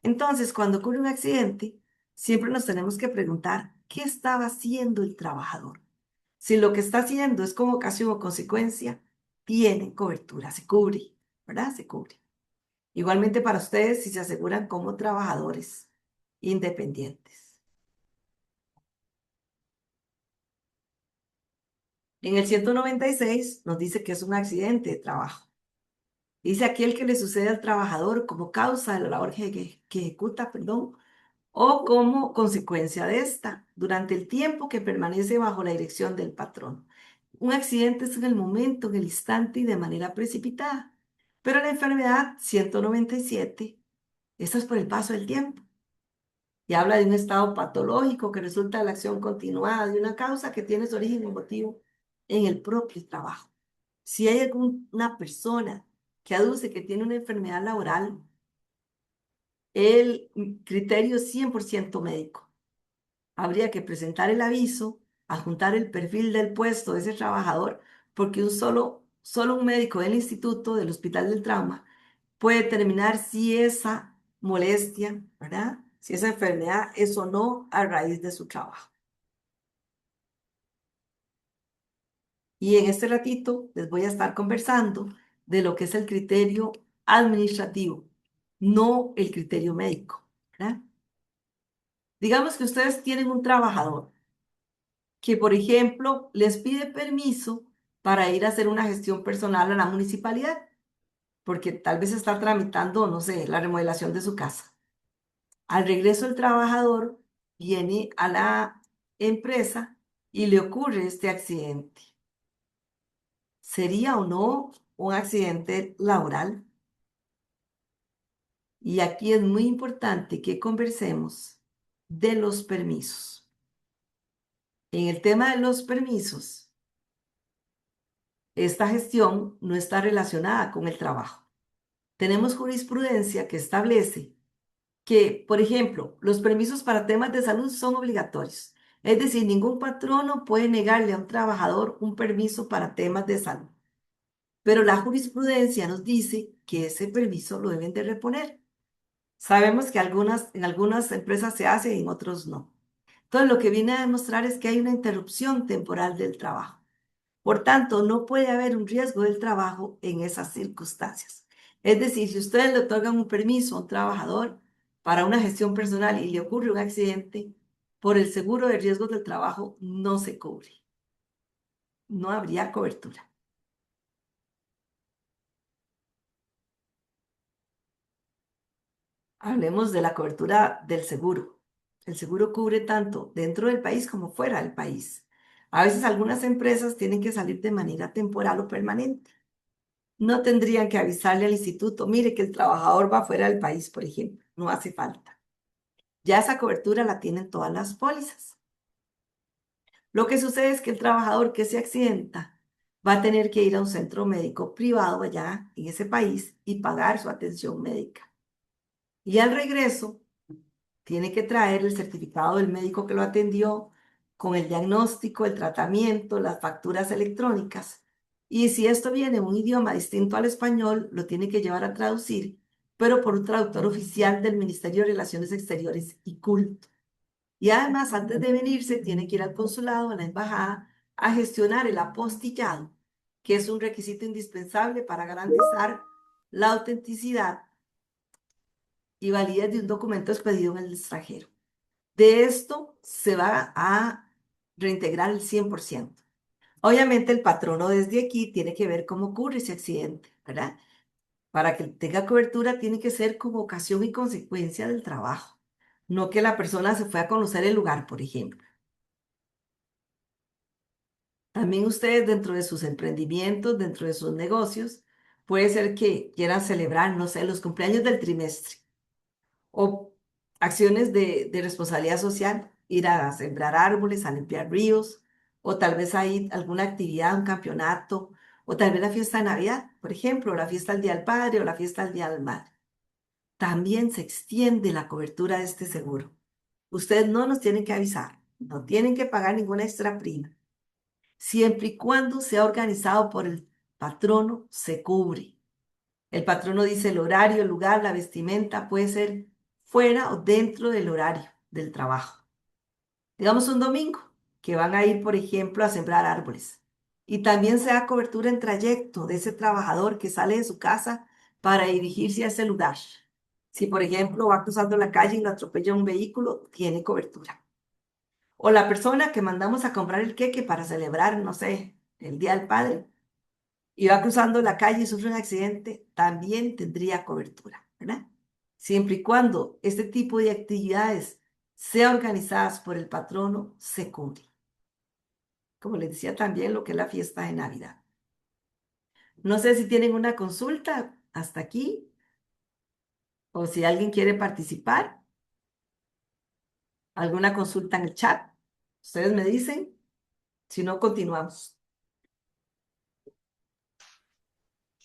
Entonces, cuando ocurre un accidente, siempre nos tenemos que preguntar, ¿qué estaba haciendo el trabajador? Si lo que está haciendo es como ocasión o consecuencia, tiene cobertura, se cubre, ¿verdad? Se cubre. Igualmente para ustedes si se aseguran como trabajadores independientes. En el 196 nos dice que es un accidente de trabajo. Dice aquel que le sucede al trabajador como causa de la labor que ejecuta, perdón, o como consecuencia de esta, durante el tiempo que permanece bajo la dirección del patrón. Un accidente es en el momento, en el instante y de manera precipitada. Pero la enfermedad 197, esta es por el paso del tiempo y habla de un estado patológico que resulta de la acción continuada de una causa que tiene su origen y motivo en el propio trabajo. Si hay alguna persona que aduce que tiene una enfermedad laboral, el criterio es 100% médico. Habría que presentar el aviso, adjuntar el perfil del puesto de ese trabajador, porque solo un médico del instituto, del Hospital del Trauma, puede determinar si esa molestia, ¿verdad? Si esa enfermedad es o no a raíz de su trabajo. Y en este ratito les voy a estar conversando de lo que es el criterio administrativo, no el criterio médico, ¿verdad? Digamos que ustedes tienen un trabajador que, por ejemplo, les pide permiso para ir a hacer una gestión personal a la municipalidad, porque tal vez está tramitando, no sé, la remodelación de su casa. Al regreso el trabajador viene a la empresa y le ocurre este accidente. ¿Sería o no un accidente laboral? Y aquí es muy importante que conversemos de los permisos. En el tema de los permisos, esta gestión no está relacionada con el trabajo. Tenemos jurisprudencia que establece que, por ejemplo, los permisos para temas de salud son obligatorios. Es decir, ningún patrono puede negarle a un trabajador un permiso para temas de salud. Pero la jurisprudencia nos dice que ese permiso lo deben de reponer. Sabemos que en algunas empresas se hace y en otros no. Entonces, lo que viene a demostrar es que hay una interrupción temporal del trabajo. Por tanto, no puede haber un riesgo del trabajo en esas circunstancias. Es decir, si ustedes le otorgan un permiso a un trabajador para una gestión personal y le ocurre un accidente, por el seguro de riesgos del trabajo no se cubre. No habría cobertura. Hablemos de la cobertura del seguro. El seguro cubre tanto dentro del país como fuera del país. A veces algunas empresas tienen que salir de manera temporal o permanente. No tendrían que avisarle al instituto, mire que el trabajador va fuera del país, por ejemplo. No hace falta. Ya esa cobertura la tienen todas las pólizas. Lo que sucede es que el trabajador que se accidenta va a tener que ir a un centro médico privado allá en ese país y pagar su atención médica. Y al regreso tiene que traer el certificado del médico que lo atendió con el diagnóstico, el tratamiento, las facturas electrónicas. Y si esto viene en un idioma distinto al español, lo tiene que llevar a traducir, pero por un traductor oficial del Ministerio de Relaciones Exteriores y Culto. Y además, antes de venirse, tiene que ir al consulado, a la embajada, a gestionar el apostillado, que es un requisito indispensable para garantizar la autenticidad y validez de un documento expedido en el extranjero. De esto se va a reintegrar el 100%. Obviamente el patrono desde aquí tiene que ver cómo ocurre ese accidente, ¿verdad? Para que tenga cobertura tiene que ser como ocasión y consecuencia del trabajo, no que la persona se fue a conocer el lugar, por ejemplo. También ustedes dentro de sus emprendimientos, dentro de sus negocios, puede ser que quieran celebrar, no sé, los cumpleaños del trimestre o acciones de responsabilidad social, ir a sembrar árboles, a limpiar ríos, o tal vez hay alguna actividad, un campeonato, o tal vez la fiesta de Navidad, por ejemplo, o la fiesta del Día del Padre o la fiesta del Día del Madre. También se extiende la cobertura de este seguro. Ustedes no nos tienen que avisar, no tienen que pagar ninguna extra prima. Siempre y cuando sea organizado por el patrono, se cubre. El patrono dice el horario, el lugar, la vestimenta puede ser fuera o dentro del horario del trabajo. Digamos un domingo, que van a ir, por ejemplo, a sembrar árboles. Y también se da cobertura en trayecto de ese trabajador que sale de su casa para dirigirse a ese lugar. Si, por ejemplo, va cruzando la calle y lo atropella un vehículo, tiene cobertura. O la persona que mandamos a comprar el queque para celebrar, no sé, el Día del Padre, y va cruzando la calle y sufre un accidente, también tendría cobertura, ¿verdad? Siempre y cuando este tipo de actividades sean organizadas por el patrono, se cubre. Como les decía también lo que es la fiesta de Navidad. No sé si tienen una consulta hasta aquí o si alguien quiere participar, alguna consulta en el chat. Ustedes me dicen, si no, continuamos.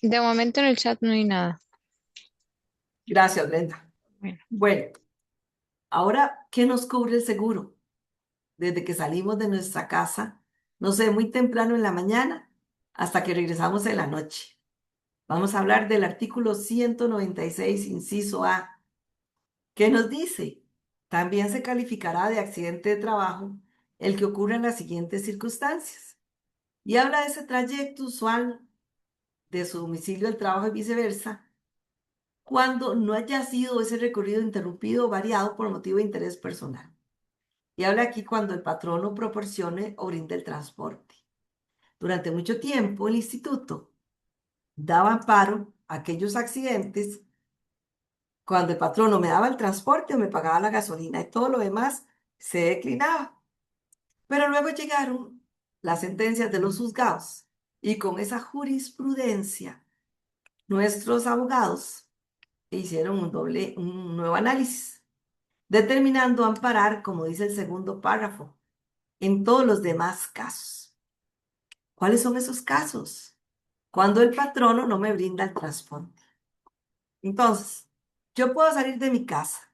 De momento en el chat no hay nada. Gracias, Brenda. Bueno, Bueno, ahora, ¿qué nos cubre el seguro? Desde que salimos de nuestra casa, no sé, muy temprano en la mañana hasta que regresamos en la noche. Vamos a hablar del artículo 196, inciso A, que nos dice, también se calificará de accidente de trabajo el que ocurra en las siguientes circunstancias. Y habla de ese trayecto usual de su domicilio al trabajo y viceversa, cuando no haya sido ese recorrido interrumpido o variado por motivo de interés personal. Y habla aquí cuando el patrono proporcione o brinde el transporte. Durante mucho tiempo, el instituto daba amparo a aquellos accidentes cuando el patrono me daba el transporte o me pagaba la gasolina y todo lo demás se declinaba. Pero luego llegaron las sentencias de los juzgados y con esa jurisprudencia nuestros abogados hicieron un nuevo análisis, determinando amparar, como dice el segundo párrafo, en todos los demás casos. ¿Cuáles son esos casos? Cuando el patrono no me brinda el transporte. Entonces, yo puedo salir de mi casa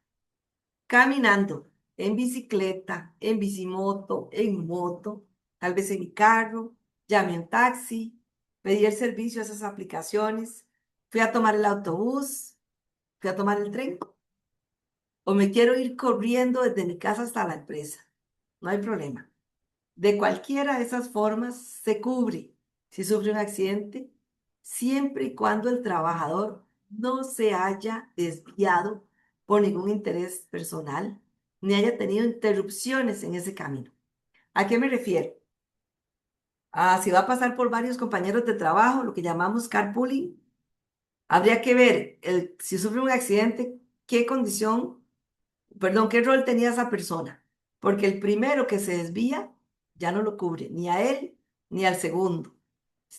caminando, en bicicleta, en bicimoto, en moto, tal vez en mi carro, llamé un taxi, pedí el servicio a esas aplicaciones, fui a tomar el autobús, fui a tomar el tren, o me quiero ir corriendo desde mi casa hasta la empresa. No hay problema. De cualquiera de esas formas se cubre si sufre un accidente, siempre y cuando el trabajador no se haya desviado por ningún interés personal, ni haya tenido interrupciones en ese camino. ¿A qué me refiero? Si va a pasar por varios compañeros de trabajo, lo que llamamos carpooling, habría que ver si sufre un accidente, qué condición, perdón, qué rol tenía esa persona, porque el primero que se desvía ya no lo cubre, ni a él ni al segundo.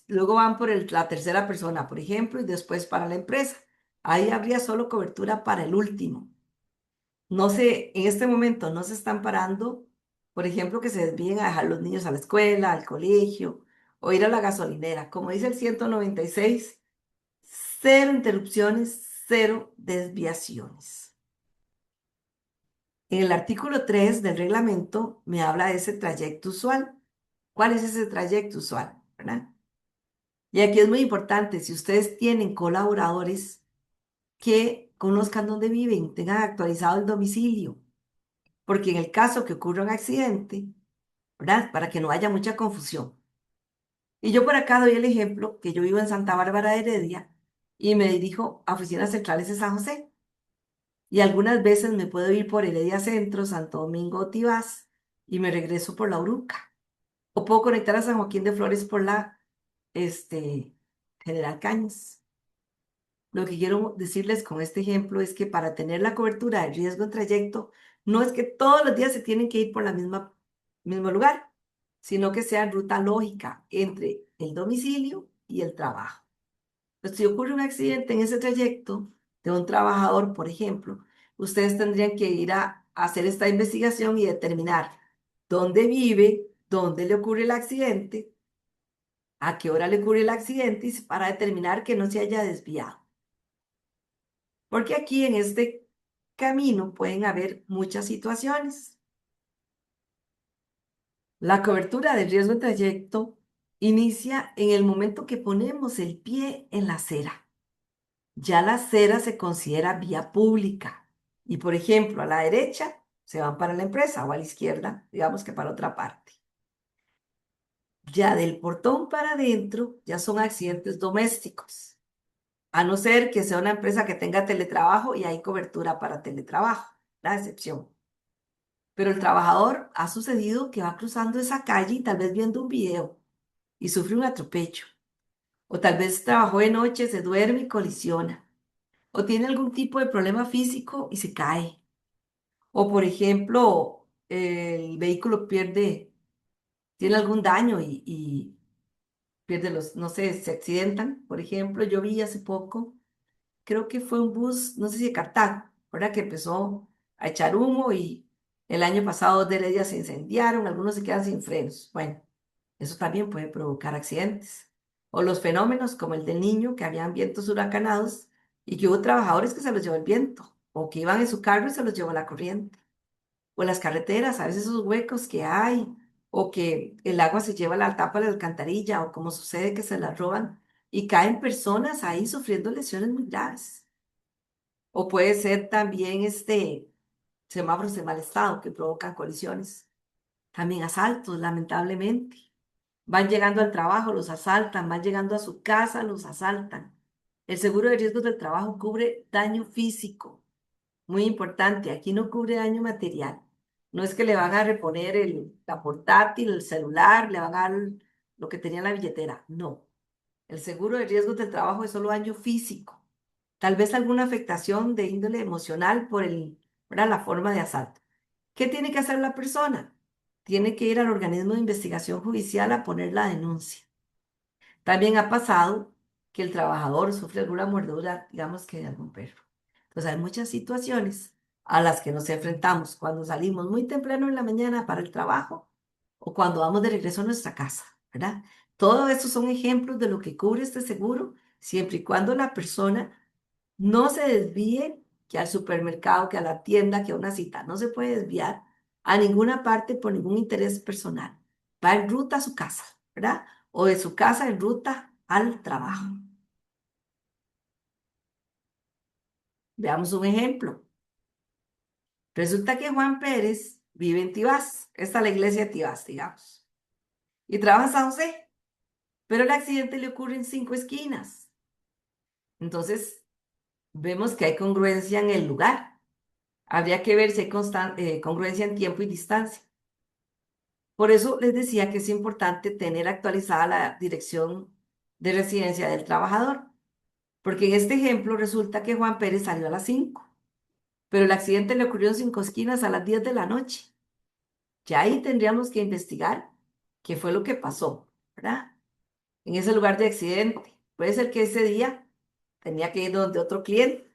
Luego van por la tercera persona, por ejemplo, y después para la empresa. Ahí habría solo cobertura para el último. No sé, en este momento no se están parando, por ejemplo, que se desvíen a dejar los niños a la escuela, al colegio o ir a la gasolinera. Como dice el 196, cero interrupciones, cero desviaciones. En el artículo 3 del reglamento me habla de ese trayecto usual. ¿Cuál es ese trayecto usual? ¿Verdad? Y aquí es muy importante, si ustedes tienen colaboradores que conozcan dónde viven, tengan actualizado el domicilio, porque en el caso que ocurra un accidente, ¿verdad? Para que no haya mucha confusión. Y yo por acá doy el ejemplo que yo vivo en Santa Bárbara de Heredia y me dirijo a oficinas centrales de San José. Y algunas veces me puedo ir por Heredia Centro, Santo Domingo o Tibás y me regreso por la Uruca. O puedo conectar a San Joaquín de Flores por la General Cañas. Lo que quiero decirles con este ejemplo es que para tener la cobertura de riesgo en trayecto, no es que todos los días se tienen que ir por la mismo lugar, sino que sea ruta lógica entre el domicilio y el trabajo. Pues, si ocurre un accidente en ese trayecto de un trabajador, por ejemplo, ustedes tendrían que ir a hacer esta investigación y determinar dónde vive, dónde le ocurre el accidente, a qué hora le ocurre el accidente y para determinar que no se haya desviado. Porque aquí en este camino pueden haber muchas situaciones. La cobertura del riesgo de trayecto inicia en el momento que ponemos el pie en la acera. Ya la acera se considera vía pública y, por ejemplo, a la derecha se van para la empresa o a la izquierda, digamos que para otra parte. Ya del portón para adentro ya son accidentes domésticos, a no ser que sea una empresa que tenga teletrabajo y hay cobertura para teletrabajo, la excepción. Pero el trabajador ha sucedido que va cruzando esa calle y tal vez viendo un video y sufre un atropello. O tal vez trabajó de noche, se duerme y colisiona. O tiene algún tipo de problema físico y se cae. O por ejemplo, el vehículo tiene algún daño y pierde no sé, se accidentan. Por ejemplo, yo vi hace poco, creo que fue un bus, no sé si de Cartago, ¿verdad? Que empezó a echar humo y el año pasado dos de Heredia se incendiaron, algunos se quedan sin frenos. Bueno, eso también puede provocar accidentes. O los fenómenos como el del niño, que habían vientos huracanados y que hubo trabajadores que se los llevó el viento, o que iban en su carro y se los llevó la corriente. O las carreteras, a veces esos huecos que hay, o que el agua se lleva la tapa de la alcantarilla, o como sucede que se la roban y caen personas ahí sufriendo lesiones muy graves. O puede ser también semáforos de mal estado que provocan colisiones. También asaltos, lamentablemente. Van llegando al trabajo, los asaltan, van llegando a su casa, los asaltan. El seguro de riesgos del trabajo cubre daño físico. Muy importante, aquí no cubre daño material. No es que le van a reponer la portátil, el celular, le van a dar lo que tenía en la billetera. No. El seguro de riesgos del trabajo es solo daño físico. Tal vez alguna afectación de índole emocional ¿verdad? La forma de asalto. ¿Qué tiene que hacer la persona? Tiene que ir al organismo de investigación judicial a poner la denuncia. También ha pasado que el trabajador sufre alguna mordedura, digamos que de algún perro. Entonces hay muchas situaciones a las que nos enfrentamos cuando salimos muy temprano en la mañana para el trabajo o cuando vamos de regreso a nuestra casa, ¿verdad? Todo estos son ejemplos de lo que cubre este seguro, siempre y cuando la persona no se desvíe que al supermercado, que a la tienda, que a una cita. No se puede desviar a ninguna parte por ningún interés personal. Va en ruta a su casa, ¿verdad? O de su casa en ruta al trabajo. Veamos un ejemplo. Resulta que Juan Pérez vive en Tibás. Esta es la iglesia de Tibás, digamos. Y trabaja en San José. Pero el accidente le ocurre en 5 esquinas. Entonces, vemos que hay congruencia en el lugar. Habría que ver si hay congruencia en tiempo y distancia. Por eso les decía que es importante tener actualizada la dirección de residencia del trabajador. Porque en este ejemplo resulta que Juan Pérez salió a las 5, pero el accidente le ocurrió en 5 esquinas a las 10 de la noche. Ya ahí tendríamos que investigar qué fue lo que pasó, ¿verdad? En ese lugar de accidente. Puede ser que ese día tenía que ir donde otro cliente.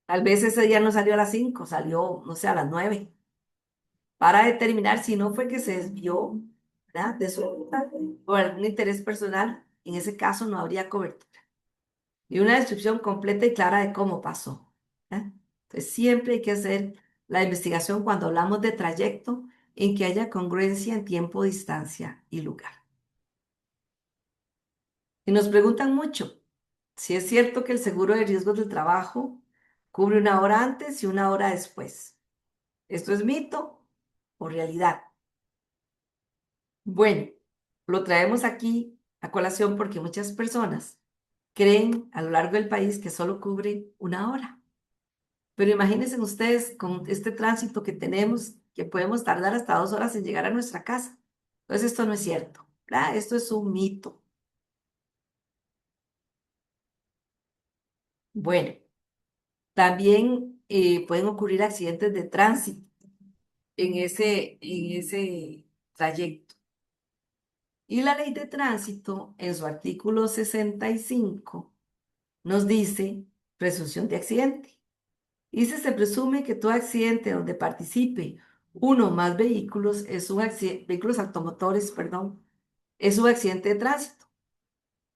Tal vez ese día no salió a las 5, salió, no sé, a las 9, para determinar si no fue que se desvió, ¿verdad? De su ruta por algún interés personal. En ese caso no habría cobertura. Y una descripción completa y clara de cómo pasó, ¿verdad? Entonces siempre hay que hacer la investigación cuando hablamos de trayecto en que haya congruencia en tiempo, distancia y lugar. Y nos preguntan mucho si es cierto que el seguro de riesgos del trabajo cubre una hora antes y una hora después. ¿Esto es mito o realidad? Bueno, lo traemos aquí a colación porque muchas personas creen a lo largo del país que solo cubre una hora. Pero imagínense ustedes con este tránsito que tenemos, que podemos tardar hasta 2 horas en llegar a nuestra casa. Entonces esto no es cierto, ¿verdad? Esto es un mito. Bueno, también pueden ocurrir accidentes de tránsito en ese trayecto. Y la ley de tránsito, en su artículo 65, nos dice presunción de accidente. Dice, se presume que todo accidente donde participe uno o más vehículos es un accidente, vehículos automotores, perdón, es un accidente de tránsito,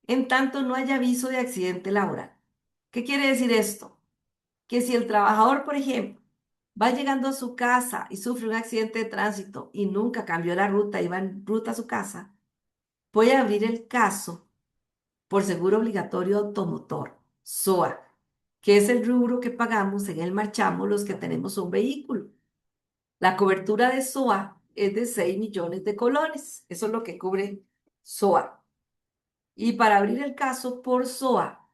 en tanto no haya aviso de accidente laboral. ¿Qué quiere decir esto? Que si el trabajador, por ejemplo, va llegando a su casa y sufre un accidente de tránsito y nunca cambió la ruta y va en ruta a su casa, puede abrir el caso por seguro obligatorio automotor, SOA, que es el rubro que pagamos en el marchamo los que tenemos un vehículo. La cobertura de SOA es de 6 millones de colones. Eso es lo que cubre SOA. Y para abrir el caso por SOA,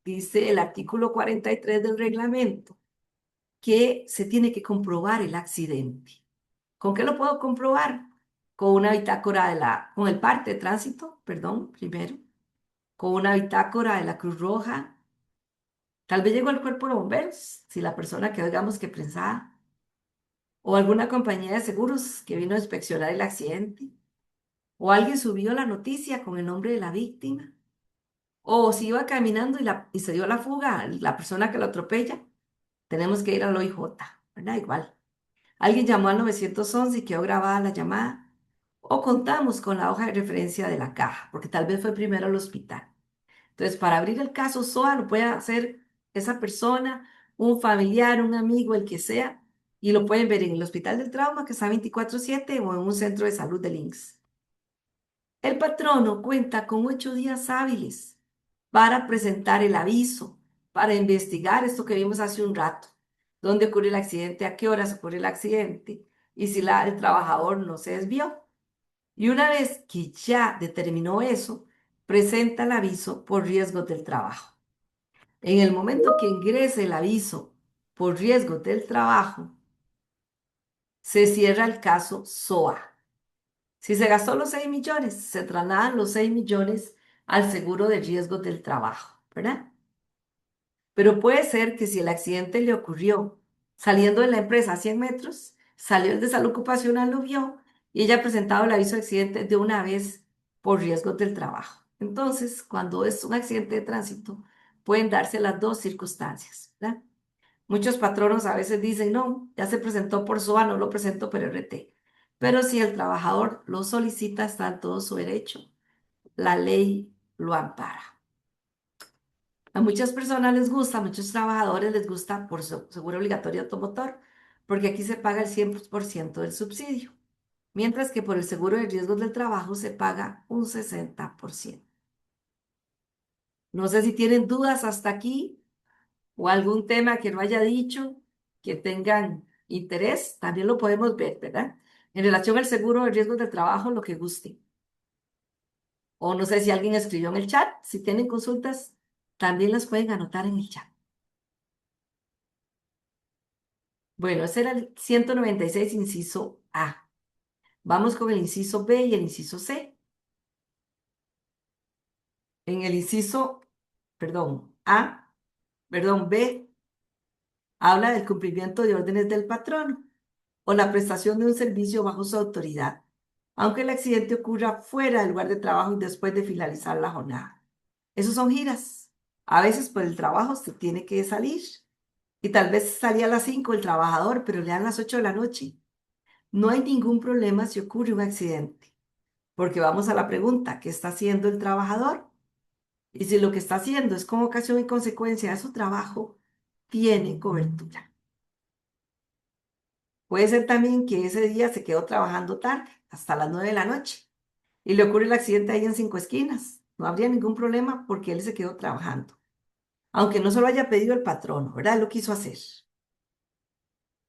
dice el artículo 43 del reglamento, que se tiene que comprobar el accidente. ¿Con qué lo puedo comprobar? Con una bitácora con el parte de tránsito, perdón, primero, con una bitácora de la Cruz Roja. Tal vez llegó el cuerpo de bomberos, si la persona quedó, digamos que prensada, o alguna compañía de seguros que vino a inspeccionar el accidente, o alguien subió la noticia con el nombre de la víctima, o si iba caminando y se dio la fuga, la persona que lo atropella, tenemos que ir al OIJ, ¿verdad? Igual. Alguien llamó al 911 y quedó grabada la llamada, o contamos con la hoja de referencia de la caja, porque tal vez fue primero al hospital. Entonces, para abrir el caso SOA lo puede hacer esa persona, un familiar, un amigo, el que sea, y lo pueden ver en el Hospital del Trauma, que está 24/7, o en un centro de salud del INSS. El patrono cuenta con 8 días hábiles para presentar el aviso, para investigar esto que vimos hace un rato, dónde ocurre el accidente, a qué horas ocurre el accidente, y si el trabajador no se desvió. Y una vez que ya determinó eso, presenta el aviso por riesgos del trabajo. En el momento que ingrese el aviso por riesgos del trabajo, se cierra el caso SOA. Si se gastó los 6 millones, se trasladan los 6 millones al seguro de riesgos del trabajo, ¿verdad? Pero puede ser que si el accidente le ocurrió saliendo de la empresa a 100 metros, salió el de salud ocupacional, lo vio y ella ha presentado el aviso de accidente de una vez por riesgos del trabajo. Entonces, cuando es un accidente de tránsito, pueden darse las dos circunstancias, ¿verdad? Muchos patronos a veces dicen, no, ya se presentó por SOA, no lo presento por RT. Pero si el trabajador lo solicita, está en todo su derecho. La ley lo ampara. A muchas personas les gusta, a muchos trabajadores les gusta por seguro obligatorio automotor, porque aquí se paga el 100% del subsidio, mientras que por el seguro de riesgos del trabajo se paga un 60%. No sé si tienen dudas hasta aquí o algún tema que no haya dicho, que tengan interés, también lo podemos ver, ¿verdad? En relación al seguro de riesgos del trabajo, lo que guste. O no sé si alguien escribió en el chat, si tienen consultas, también las pueden anotar en el chat. Bueno, ese era el 196, inciso A. Vamos con el inciso B y el inciso C. En el inciso, B, habla del cumplimiento de órdenes del patrono o la prestación de un servicio bajo su autoridad, aunque el accidente ocurra fuera del lugar de trabajo y después de finalizar la jornada. Esos son giras. A veces por el trabajo se tiene que salir y tal vez salía a las 5 el trabajador, pero le dan las 8 de la noche. No hay ningún problema si ocurre un accidente, porque vamos a la pregunta, ¿qué está haciendo el trabajador? Y si lo que está haciendo es con ocasión y consecuencia de su trabajo, tiene cobertura. Puede ser también que ese día se quedó trabajando tarde, hasta las 9 de la noche, y le ocurre el accidente ahí en Cinco Esquinas. No habría ningún problema porque él se quedó trabajando, aunque no se lo haya pedido el patrono, ¿verdad? Lo quiso hacer.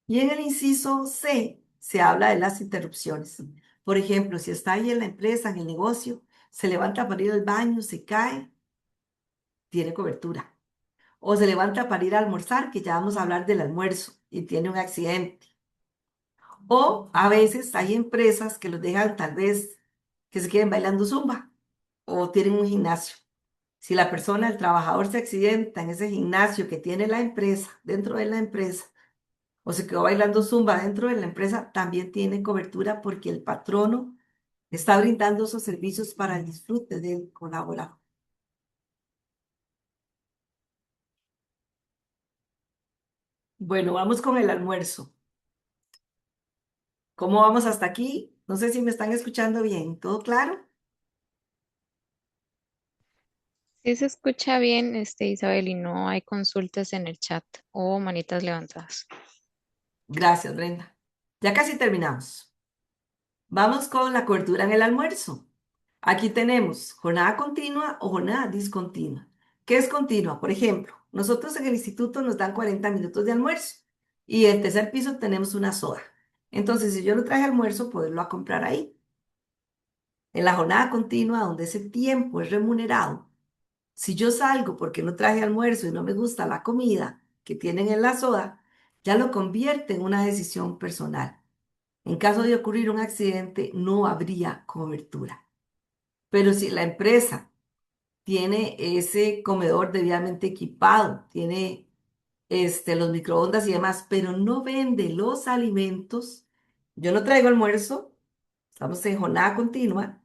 Y en el inciso C se habla de las interrupciones. Por ejemplo, si está ahí en la empresa, en el negocio, se levanta para ir al baño, se cae, tiene cobertura. O se levanta para ir a almorzar, que ya vamos a hablar del almuerzo, y tiene un accidente. O a veces hay empresas que los dejan tal vez que se queden bailando zumba o tienen un gimnasio. Si la persona, el trabajador se accidenta en ese gimnasio que tiene la empresa, dentro de la empresa, o se quedó bailando zumba dentro de la empresa, también tiene cobertura porque el patrono está brindando esos servicios para el disfrute del colaborador. Bueno, vamos con el almuerzo. ¿Cómo vamos hasta aquí? No sé si me están escuchando bien. ¿Todo claro? Sí se escucha bien, Isabel, y no hay consultas en el chat o manitas levantadas. Gracias, Brenda. Ya casi terminamos. Vamos con la cobertura en el almuerzo. Aquí tenemos jornada continua o jornada discontinua. ¿Qué es continua? Por ejemplo, nosotros en el instituto nos dan 40 minutos de almuerzo y en el tercer piso tenemos una soda. Entonces, si yo no traje almuerzo, poderlo a comprar ahí. En la jornada continua, donde ese tiempo es remunerado, si yo salgo porque no traje almuerzo y no me gusta la comida que tienen en la soda, ya lo convierte en una decisión personal. En caso de ocurrir un accidente, no habría cobertura. Pero si la empresa tiene ese comedor debidamente equipado, tiene los microondas y demás, pero no vende los alimentos, yo no traigo almuerzo, estamos en jornada continua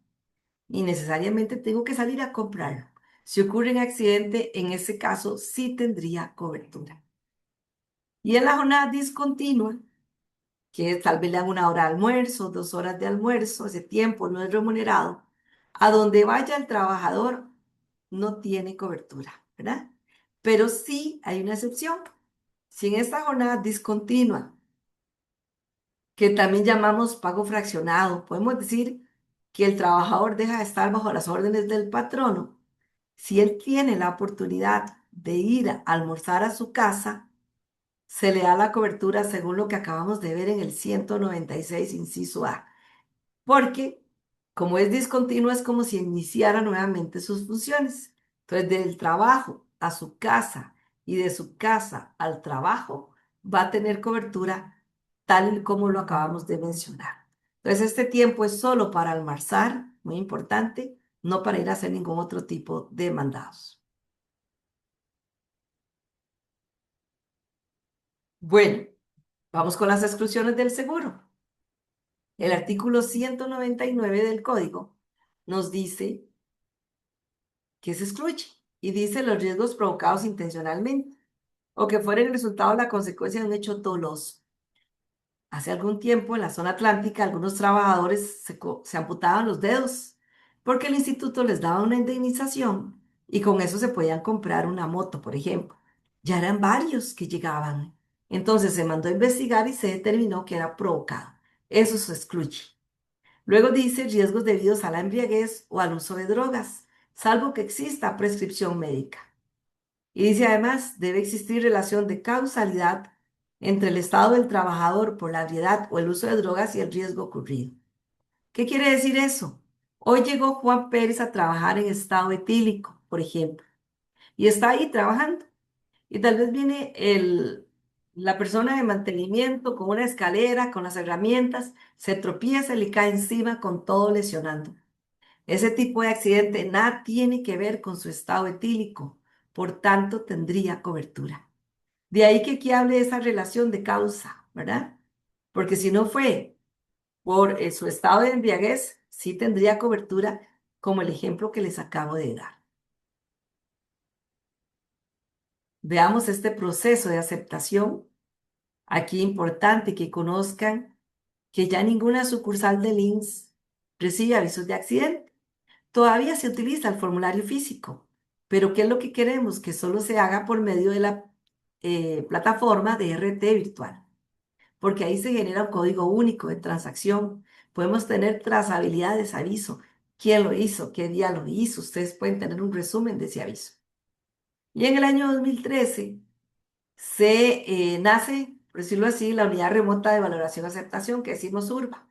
y necesariamente tengo que salir a comprarlo. Si ocurre un accidente, en ese caso sí tendría cobertura. Y en la jornada discontinua, que tal vez le dan una hora de almuerzo, 2 horas de almuerzo, ese tiempo no es remunerado, a donde vaya el trabajador no tiene cobertura, ¿verdad? Pero sí hay una excepción. Si en esta jornada discontinua, que también llamamos pago fraccionado, podemos decir que el trabajador deja de estar bajo las órdenes del patrono, si él tiene la oportunidad de ir a almorzar a su casa, se le da la cobertura según lo que acabamos de ver en el 196, inciso A. Porque como es discontinuo, es como si iniciara nuevamente sus funciones. Entonces, del trabajo a su casa y de su casa al trabajo, va a tener cobertura tal y como lo acabamos de mencionar. Entonces, este tiempo es solo para almorzar, muy importante, no para ir a hacer ningún otro tipo de mandados. Bueno, vamos con las exclusiones del seguro. El artículo 199 del código nos dice que se excluye y dice los riesgos provocados intencionalmente o que fueran el resultado o la consecuencia de un hecho doloso. Hace algún tiempo en la zona atlántica algunos trabajadores se amputaban los dedos porque el instituto les daba una indemnización y con eso se podían comprar una moto, por ejemplo. Ya eran varios que llegaban. Entonces se mandó a investigar y se determinó que era provocado. Eso se excluye. Luego dice riesgos debidos a la embriaguez o al uso de drogas, salvo que exista prescripción médica. Y dice además, debe existir relación de causalidad entre el estado del trabajador por la ebriedad o el uso de drogas y el riesgo ocurrido. ¿Qué quiere decir eso? Hoy llegó Juan Pérez a trabajar en estado etílico, por ejemplo, y está ahí trabajando. Y tal vez viene la persona de mantenimiento con una escalera, con las herramientas, se tropieza y le cae encima con todo lesionando. Ese tipo de accidente nada tiene que ver con su estado etílico, por tanto tendría cobertura. De ahí que aquí hable de esa relación de causa, ¿verdad? Porque si no fue por su estado de embriaguez, sí tendría cobertura, como el ejemplo que les acabo de dar. Veamos este proceso de aceptación. Aquí importante que conozcan que ya ninguna sucursal de INSS recibe avisos de accidente. Todavía se utiliza el formulario físico, pero ¿qué es lo que queremos? Que solo se haga por medio de la plataforma de RT virtual. porque ahí se genera un código único de transacción. Podemos tener trazabilidad de ese aviso. ¿Quién lo hizo? ¿Qué día lo hizo? Ustedes pueden tener un resumen de ese aviso. Y en el año 2013 nace, por decirlo así, la Unidad Remota de Valoración y Aceptación, que decimos URVA.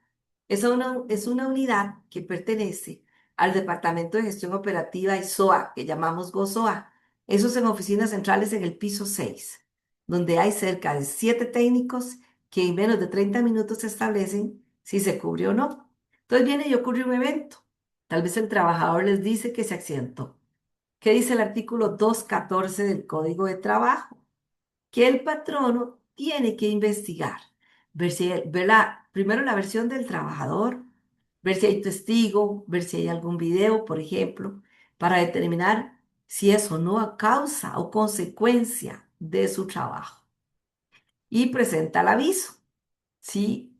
Es una unidad que pertenece al Departamento de Gestión Operativa y SOA, que llamamos GOSOA. Eso es en oficinas centrales en el piso 6, donde hay cerca de 7 técnicos que en menos de 30 minutos establecen si se cubrió o no. Entonces viene y ocurre un evento. Tal vez el trabajador les dice que se accidentó. ¿Qué dice el artículo 214 del Código de Trabajo? Que el patrono tiene que investigar, primero la versión del trabajador, ver si hay testigo, ver si hay algún video, por ejemplo, para determinar si es o no a causa o consecuencia de su trabajo. Y presenta el aviso, si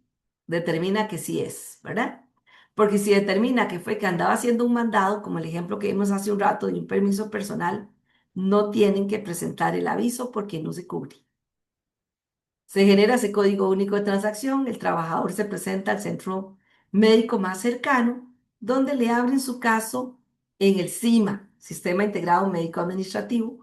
determina que sí es, ¿verdad? Porque si determina que fue que andaba haciendo un mandado, como el ejemplo que vimos hace un rato de un permiso personal, no tienen que presentar el aviso porque no se cubre. Se genera ese código único de transacción, el trabajador se presenta al centro médico más cercano, donde le abren su caso en el SIMA, Sistema Integrado Médico Administrativo,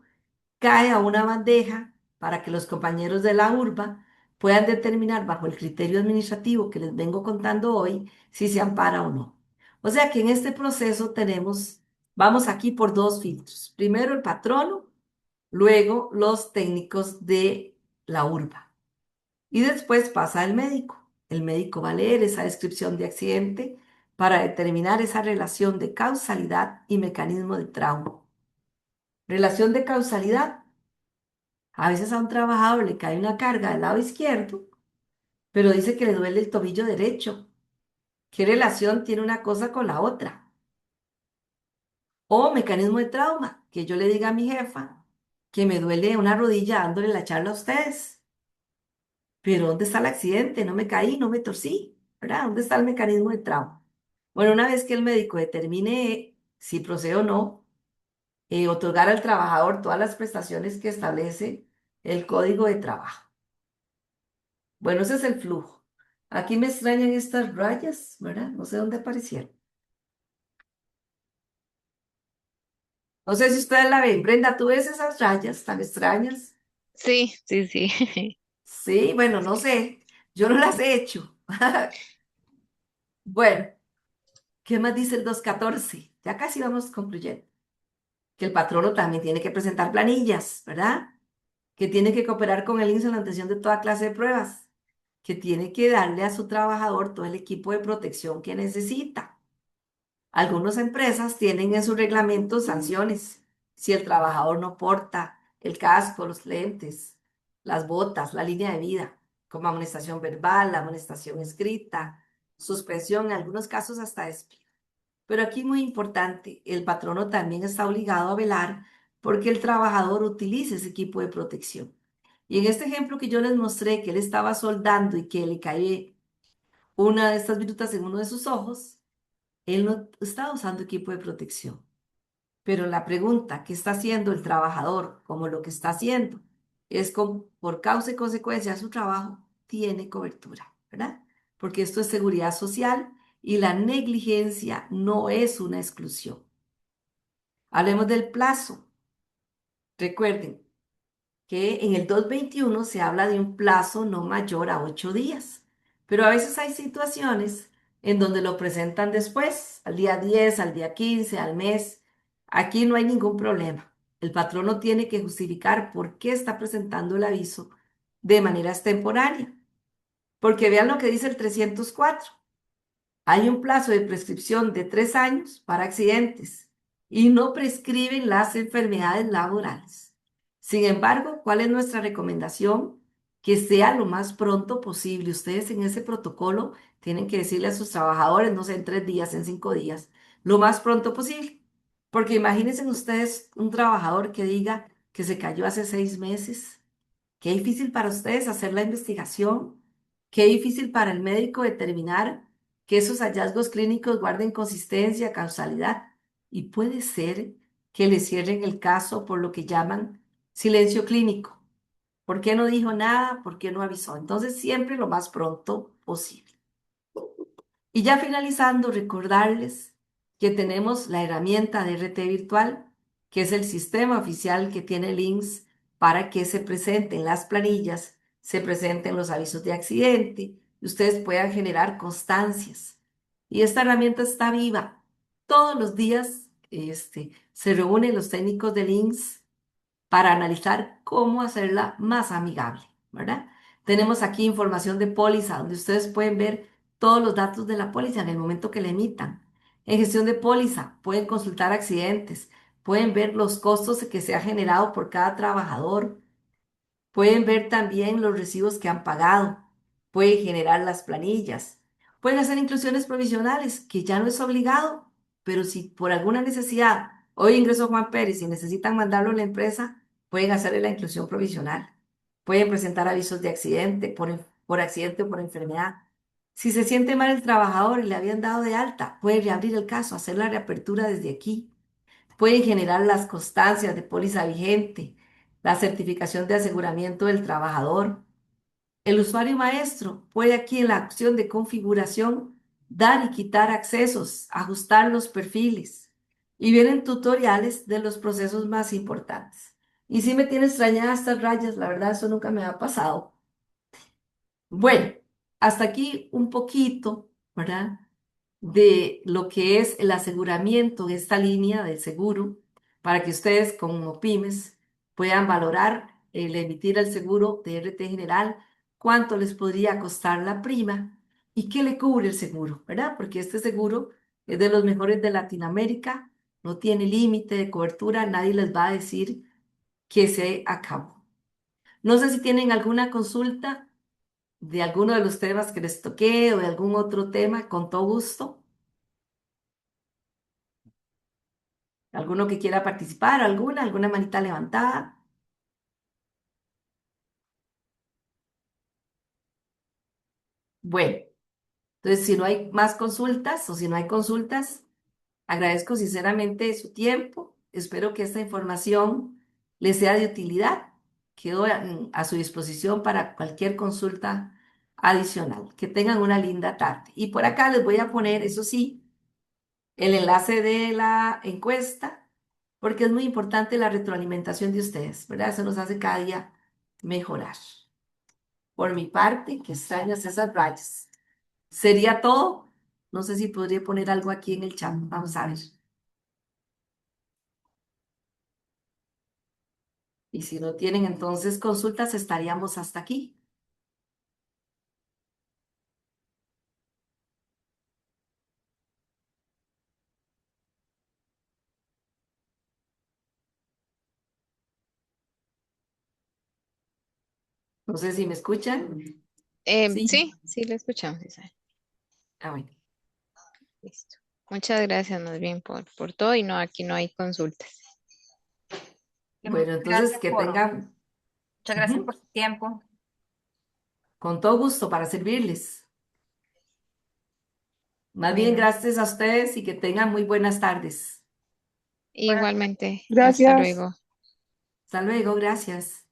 cae a una bandeja para que los compañeros de la URBA puedan determinar bajo el criterio administrativo que les vengo contando hoy si se ampara o no. O sea que en este proceso vamos aquí por dos filtros. Primero el patrono, luego los técnicos de la URBA. Y después pasa al médico. El médico va a leer esa descripción de accidente para determinar esa relación de causalidad y mecanismo de trauma. Relación de causalidad. A veces a un trabajador le cae una carga del lado izquierdo, pero dice que le duele el tobillo derecho. ¿Qué relación tiene una cosa con la otra? O mecanismo de trauma, que yo le diga a mi jefa que me duele una rodilla dándole la charla a ustedes. Pero ¿dónde está el accidente? No me caí, no me torcí, ¿verdad? ¿Dónde está el mecanismo de trauma? Bueno, una vez que el médico determine si procede o no, otorgar al trabajador todas las prestaciones que establece el Código de Trabajo. Bueno, ese es el flujo. Aquí me extrañan estas rayas, ¿verdad? No sé dónde aparecieron. No sé si ustedes la ven. Brenda, ¿tú ves esas rayas tan extrañas? Sí, sí, sí. Sí, bueno, no sé. Yo no las he hecho. Bueno, ¿qué más dice el 214? Ya casi vamos concluyendo. Que el patrono también tiene que presentar planillas, ¿verdad? Que tiene que cooperar con el INSS en la obtención de toda clase de pruebas, que tiene que darle a su trabajador todo el equipo de protección que necesita. Algunas empresas tienen en su reglamento sanciones. Si el trabajador no porta el casco, los lentes, las botas, la línea de vida, como amonestación verbal, amonestación escrita, suspensión, en algunos casos hasta despido. Pero aquí muy importante, el patrono también está obligado a velar porque el trabajador utilice ese equipo de protección. Y en este ejemplo que yo les mostré, que él estaba soldando y que le cae una de estas virutas en uno de sus ojos, él no estaba usando equipo de protección. Pero la pregunta, ¿qué está haciendo el trabajador? Como lo que está haciendo es por causa y consecuencia de su trabajo, tiene cobertura, ¿verdad? Porque esto es seguridad social y la negligencia no es una exclusión. Hablemos del plazo. Recuerden que en el 221 se habla de un plazo no mayor a 8 días, pero a veces hay situaciones en donde lo presentan después, al día 10, al día 15, al mes. Aquí no hay ningún problema. El patrono tiene que justificar por qué está presentando el aviso de manera extemporánea, porque vean lo que dice el 304. Hay un plazo de prescripción de 3 años para accidentes y no prescriben las enfermedades laborales. Sin embargo, ¿cuál es nuestra recomendación? Que sea lo más pronto posible. Ustedes en ese protocolo tienen que decirle a sus trabajadores, no sé, en 3 días, en 5 días, lo más pronto posible. Porque imagínense ustedes un trabajador que diga que se cayó hace 6 meses. Qué difícil para ustedes hacer la investigación. Qué difícil para el médico determinar que esos hallazgos clínicos guarden consistencia, causalidad. Y puede ser que le cierren el caso por lo que llaman silencio clínico. ¿Por qué no dijo nada? ¿Por qué no avisó? Entonces, siempre lo más pronto posible. Y ya finalizando, recordarles que tenemos la herramienta de RT Virtual, que es el sistema oficial que tiene links para que se presenten las planillas, se presenten los avisos de accidente y ustedes puedan generar constancias. Y esta herramienta está viva. Todos los días se reúnen los técnicos de links para analizar cómo hacerla más amigable, ¿verdad? Tenemos aquí información de póliza, donde ustedes pueden ver todos los datos de la póliza en el momento que la emitan. En gestión de póliza, pueden consultar accidentes, pueden ver los costos que se ha generado por cada trabajador, pueden ver también los recibos que han pagado, pueden generar las planillas, pueden hacer inclusiones provisionales, que ya no es obligado, pero si por alguna necesidad hoy ingresó Juan Pérez y necesitan mandarlo a la empresa, pueden hacerle la inclusión provisional. Pueden presentar avisos de accidente por accidente o por enfermedad. Si se siente mal el trabajador y le habían dado de alta, pueden reabrir el caso, hacer la reapertura desde aquí. Pueden generar las constancias de póliza vigente, la certificación de aseguramiento del trabajador. El usuario maestro puede aquí en la opción de configuración dar y quitar accesos, ajustar los perfiles y vienen tutoriales de los procesos más importantes. Y si me tiene extrañada estas rayas, la verdad eso nunca me ha pasado. Bueno, hasta aquí un poquito, ¿verdad? De lo que es el aseguramiento de esta línea del seguro para que ustedes como pymes puedan valorar el emitir el seguro de RT General, cuánto les podría costar la prima y qué le cubre el seguro, ¿verdad? Porque este seguro es de los mejores de Latinoamérica, no tiene límite de cobertura, nadie les va a decir que se acabó. No sé si tienen alguna consulta de alguno de los temas que les toqué o de algún otro tema, con todo gusto. ¿Alguno que quiera participar? ¿Alguna manita levantada? Bueno, entonces si no hay más consultas o si no hay consultas, agradezco sinceramente su tiempo. Espero que esta información les sea de utilidad. Quedo a su disposición para cualquier consulta adicional. Que tengan una linda tarde. Y por acá les voy a poner, eso sí, el enlace de la encuesta, porque es muy importante la retroalimentación de ustedes, ¿verdad? Eso nos hace cada día mejorar. Por mi parte, que extrañas esas rayas. ¿Sería todo? No sé si podría poner algo aquí en el chat. Vamos a ver. Y si no tienen entonces consultas, estaríamos hasta aquí. No sé si me escuchan. Sí. Sí, sí, lo escuchamos, Isabel. Ah, bueno. Listo. Muchas gracias más bien por todo y no, aquí no hay consultas. Bueno, entonces Gracias que por, tengan muchas gracias ujú, por su tiempo. con todo gusto para servirles. Más bien, Bueno, gracias a ustedes y que tengan muy buenas tardes. buenas Igualmente, hasta Gracias. luego. Hasta luego, gracias.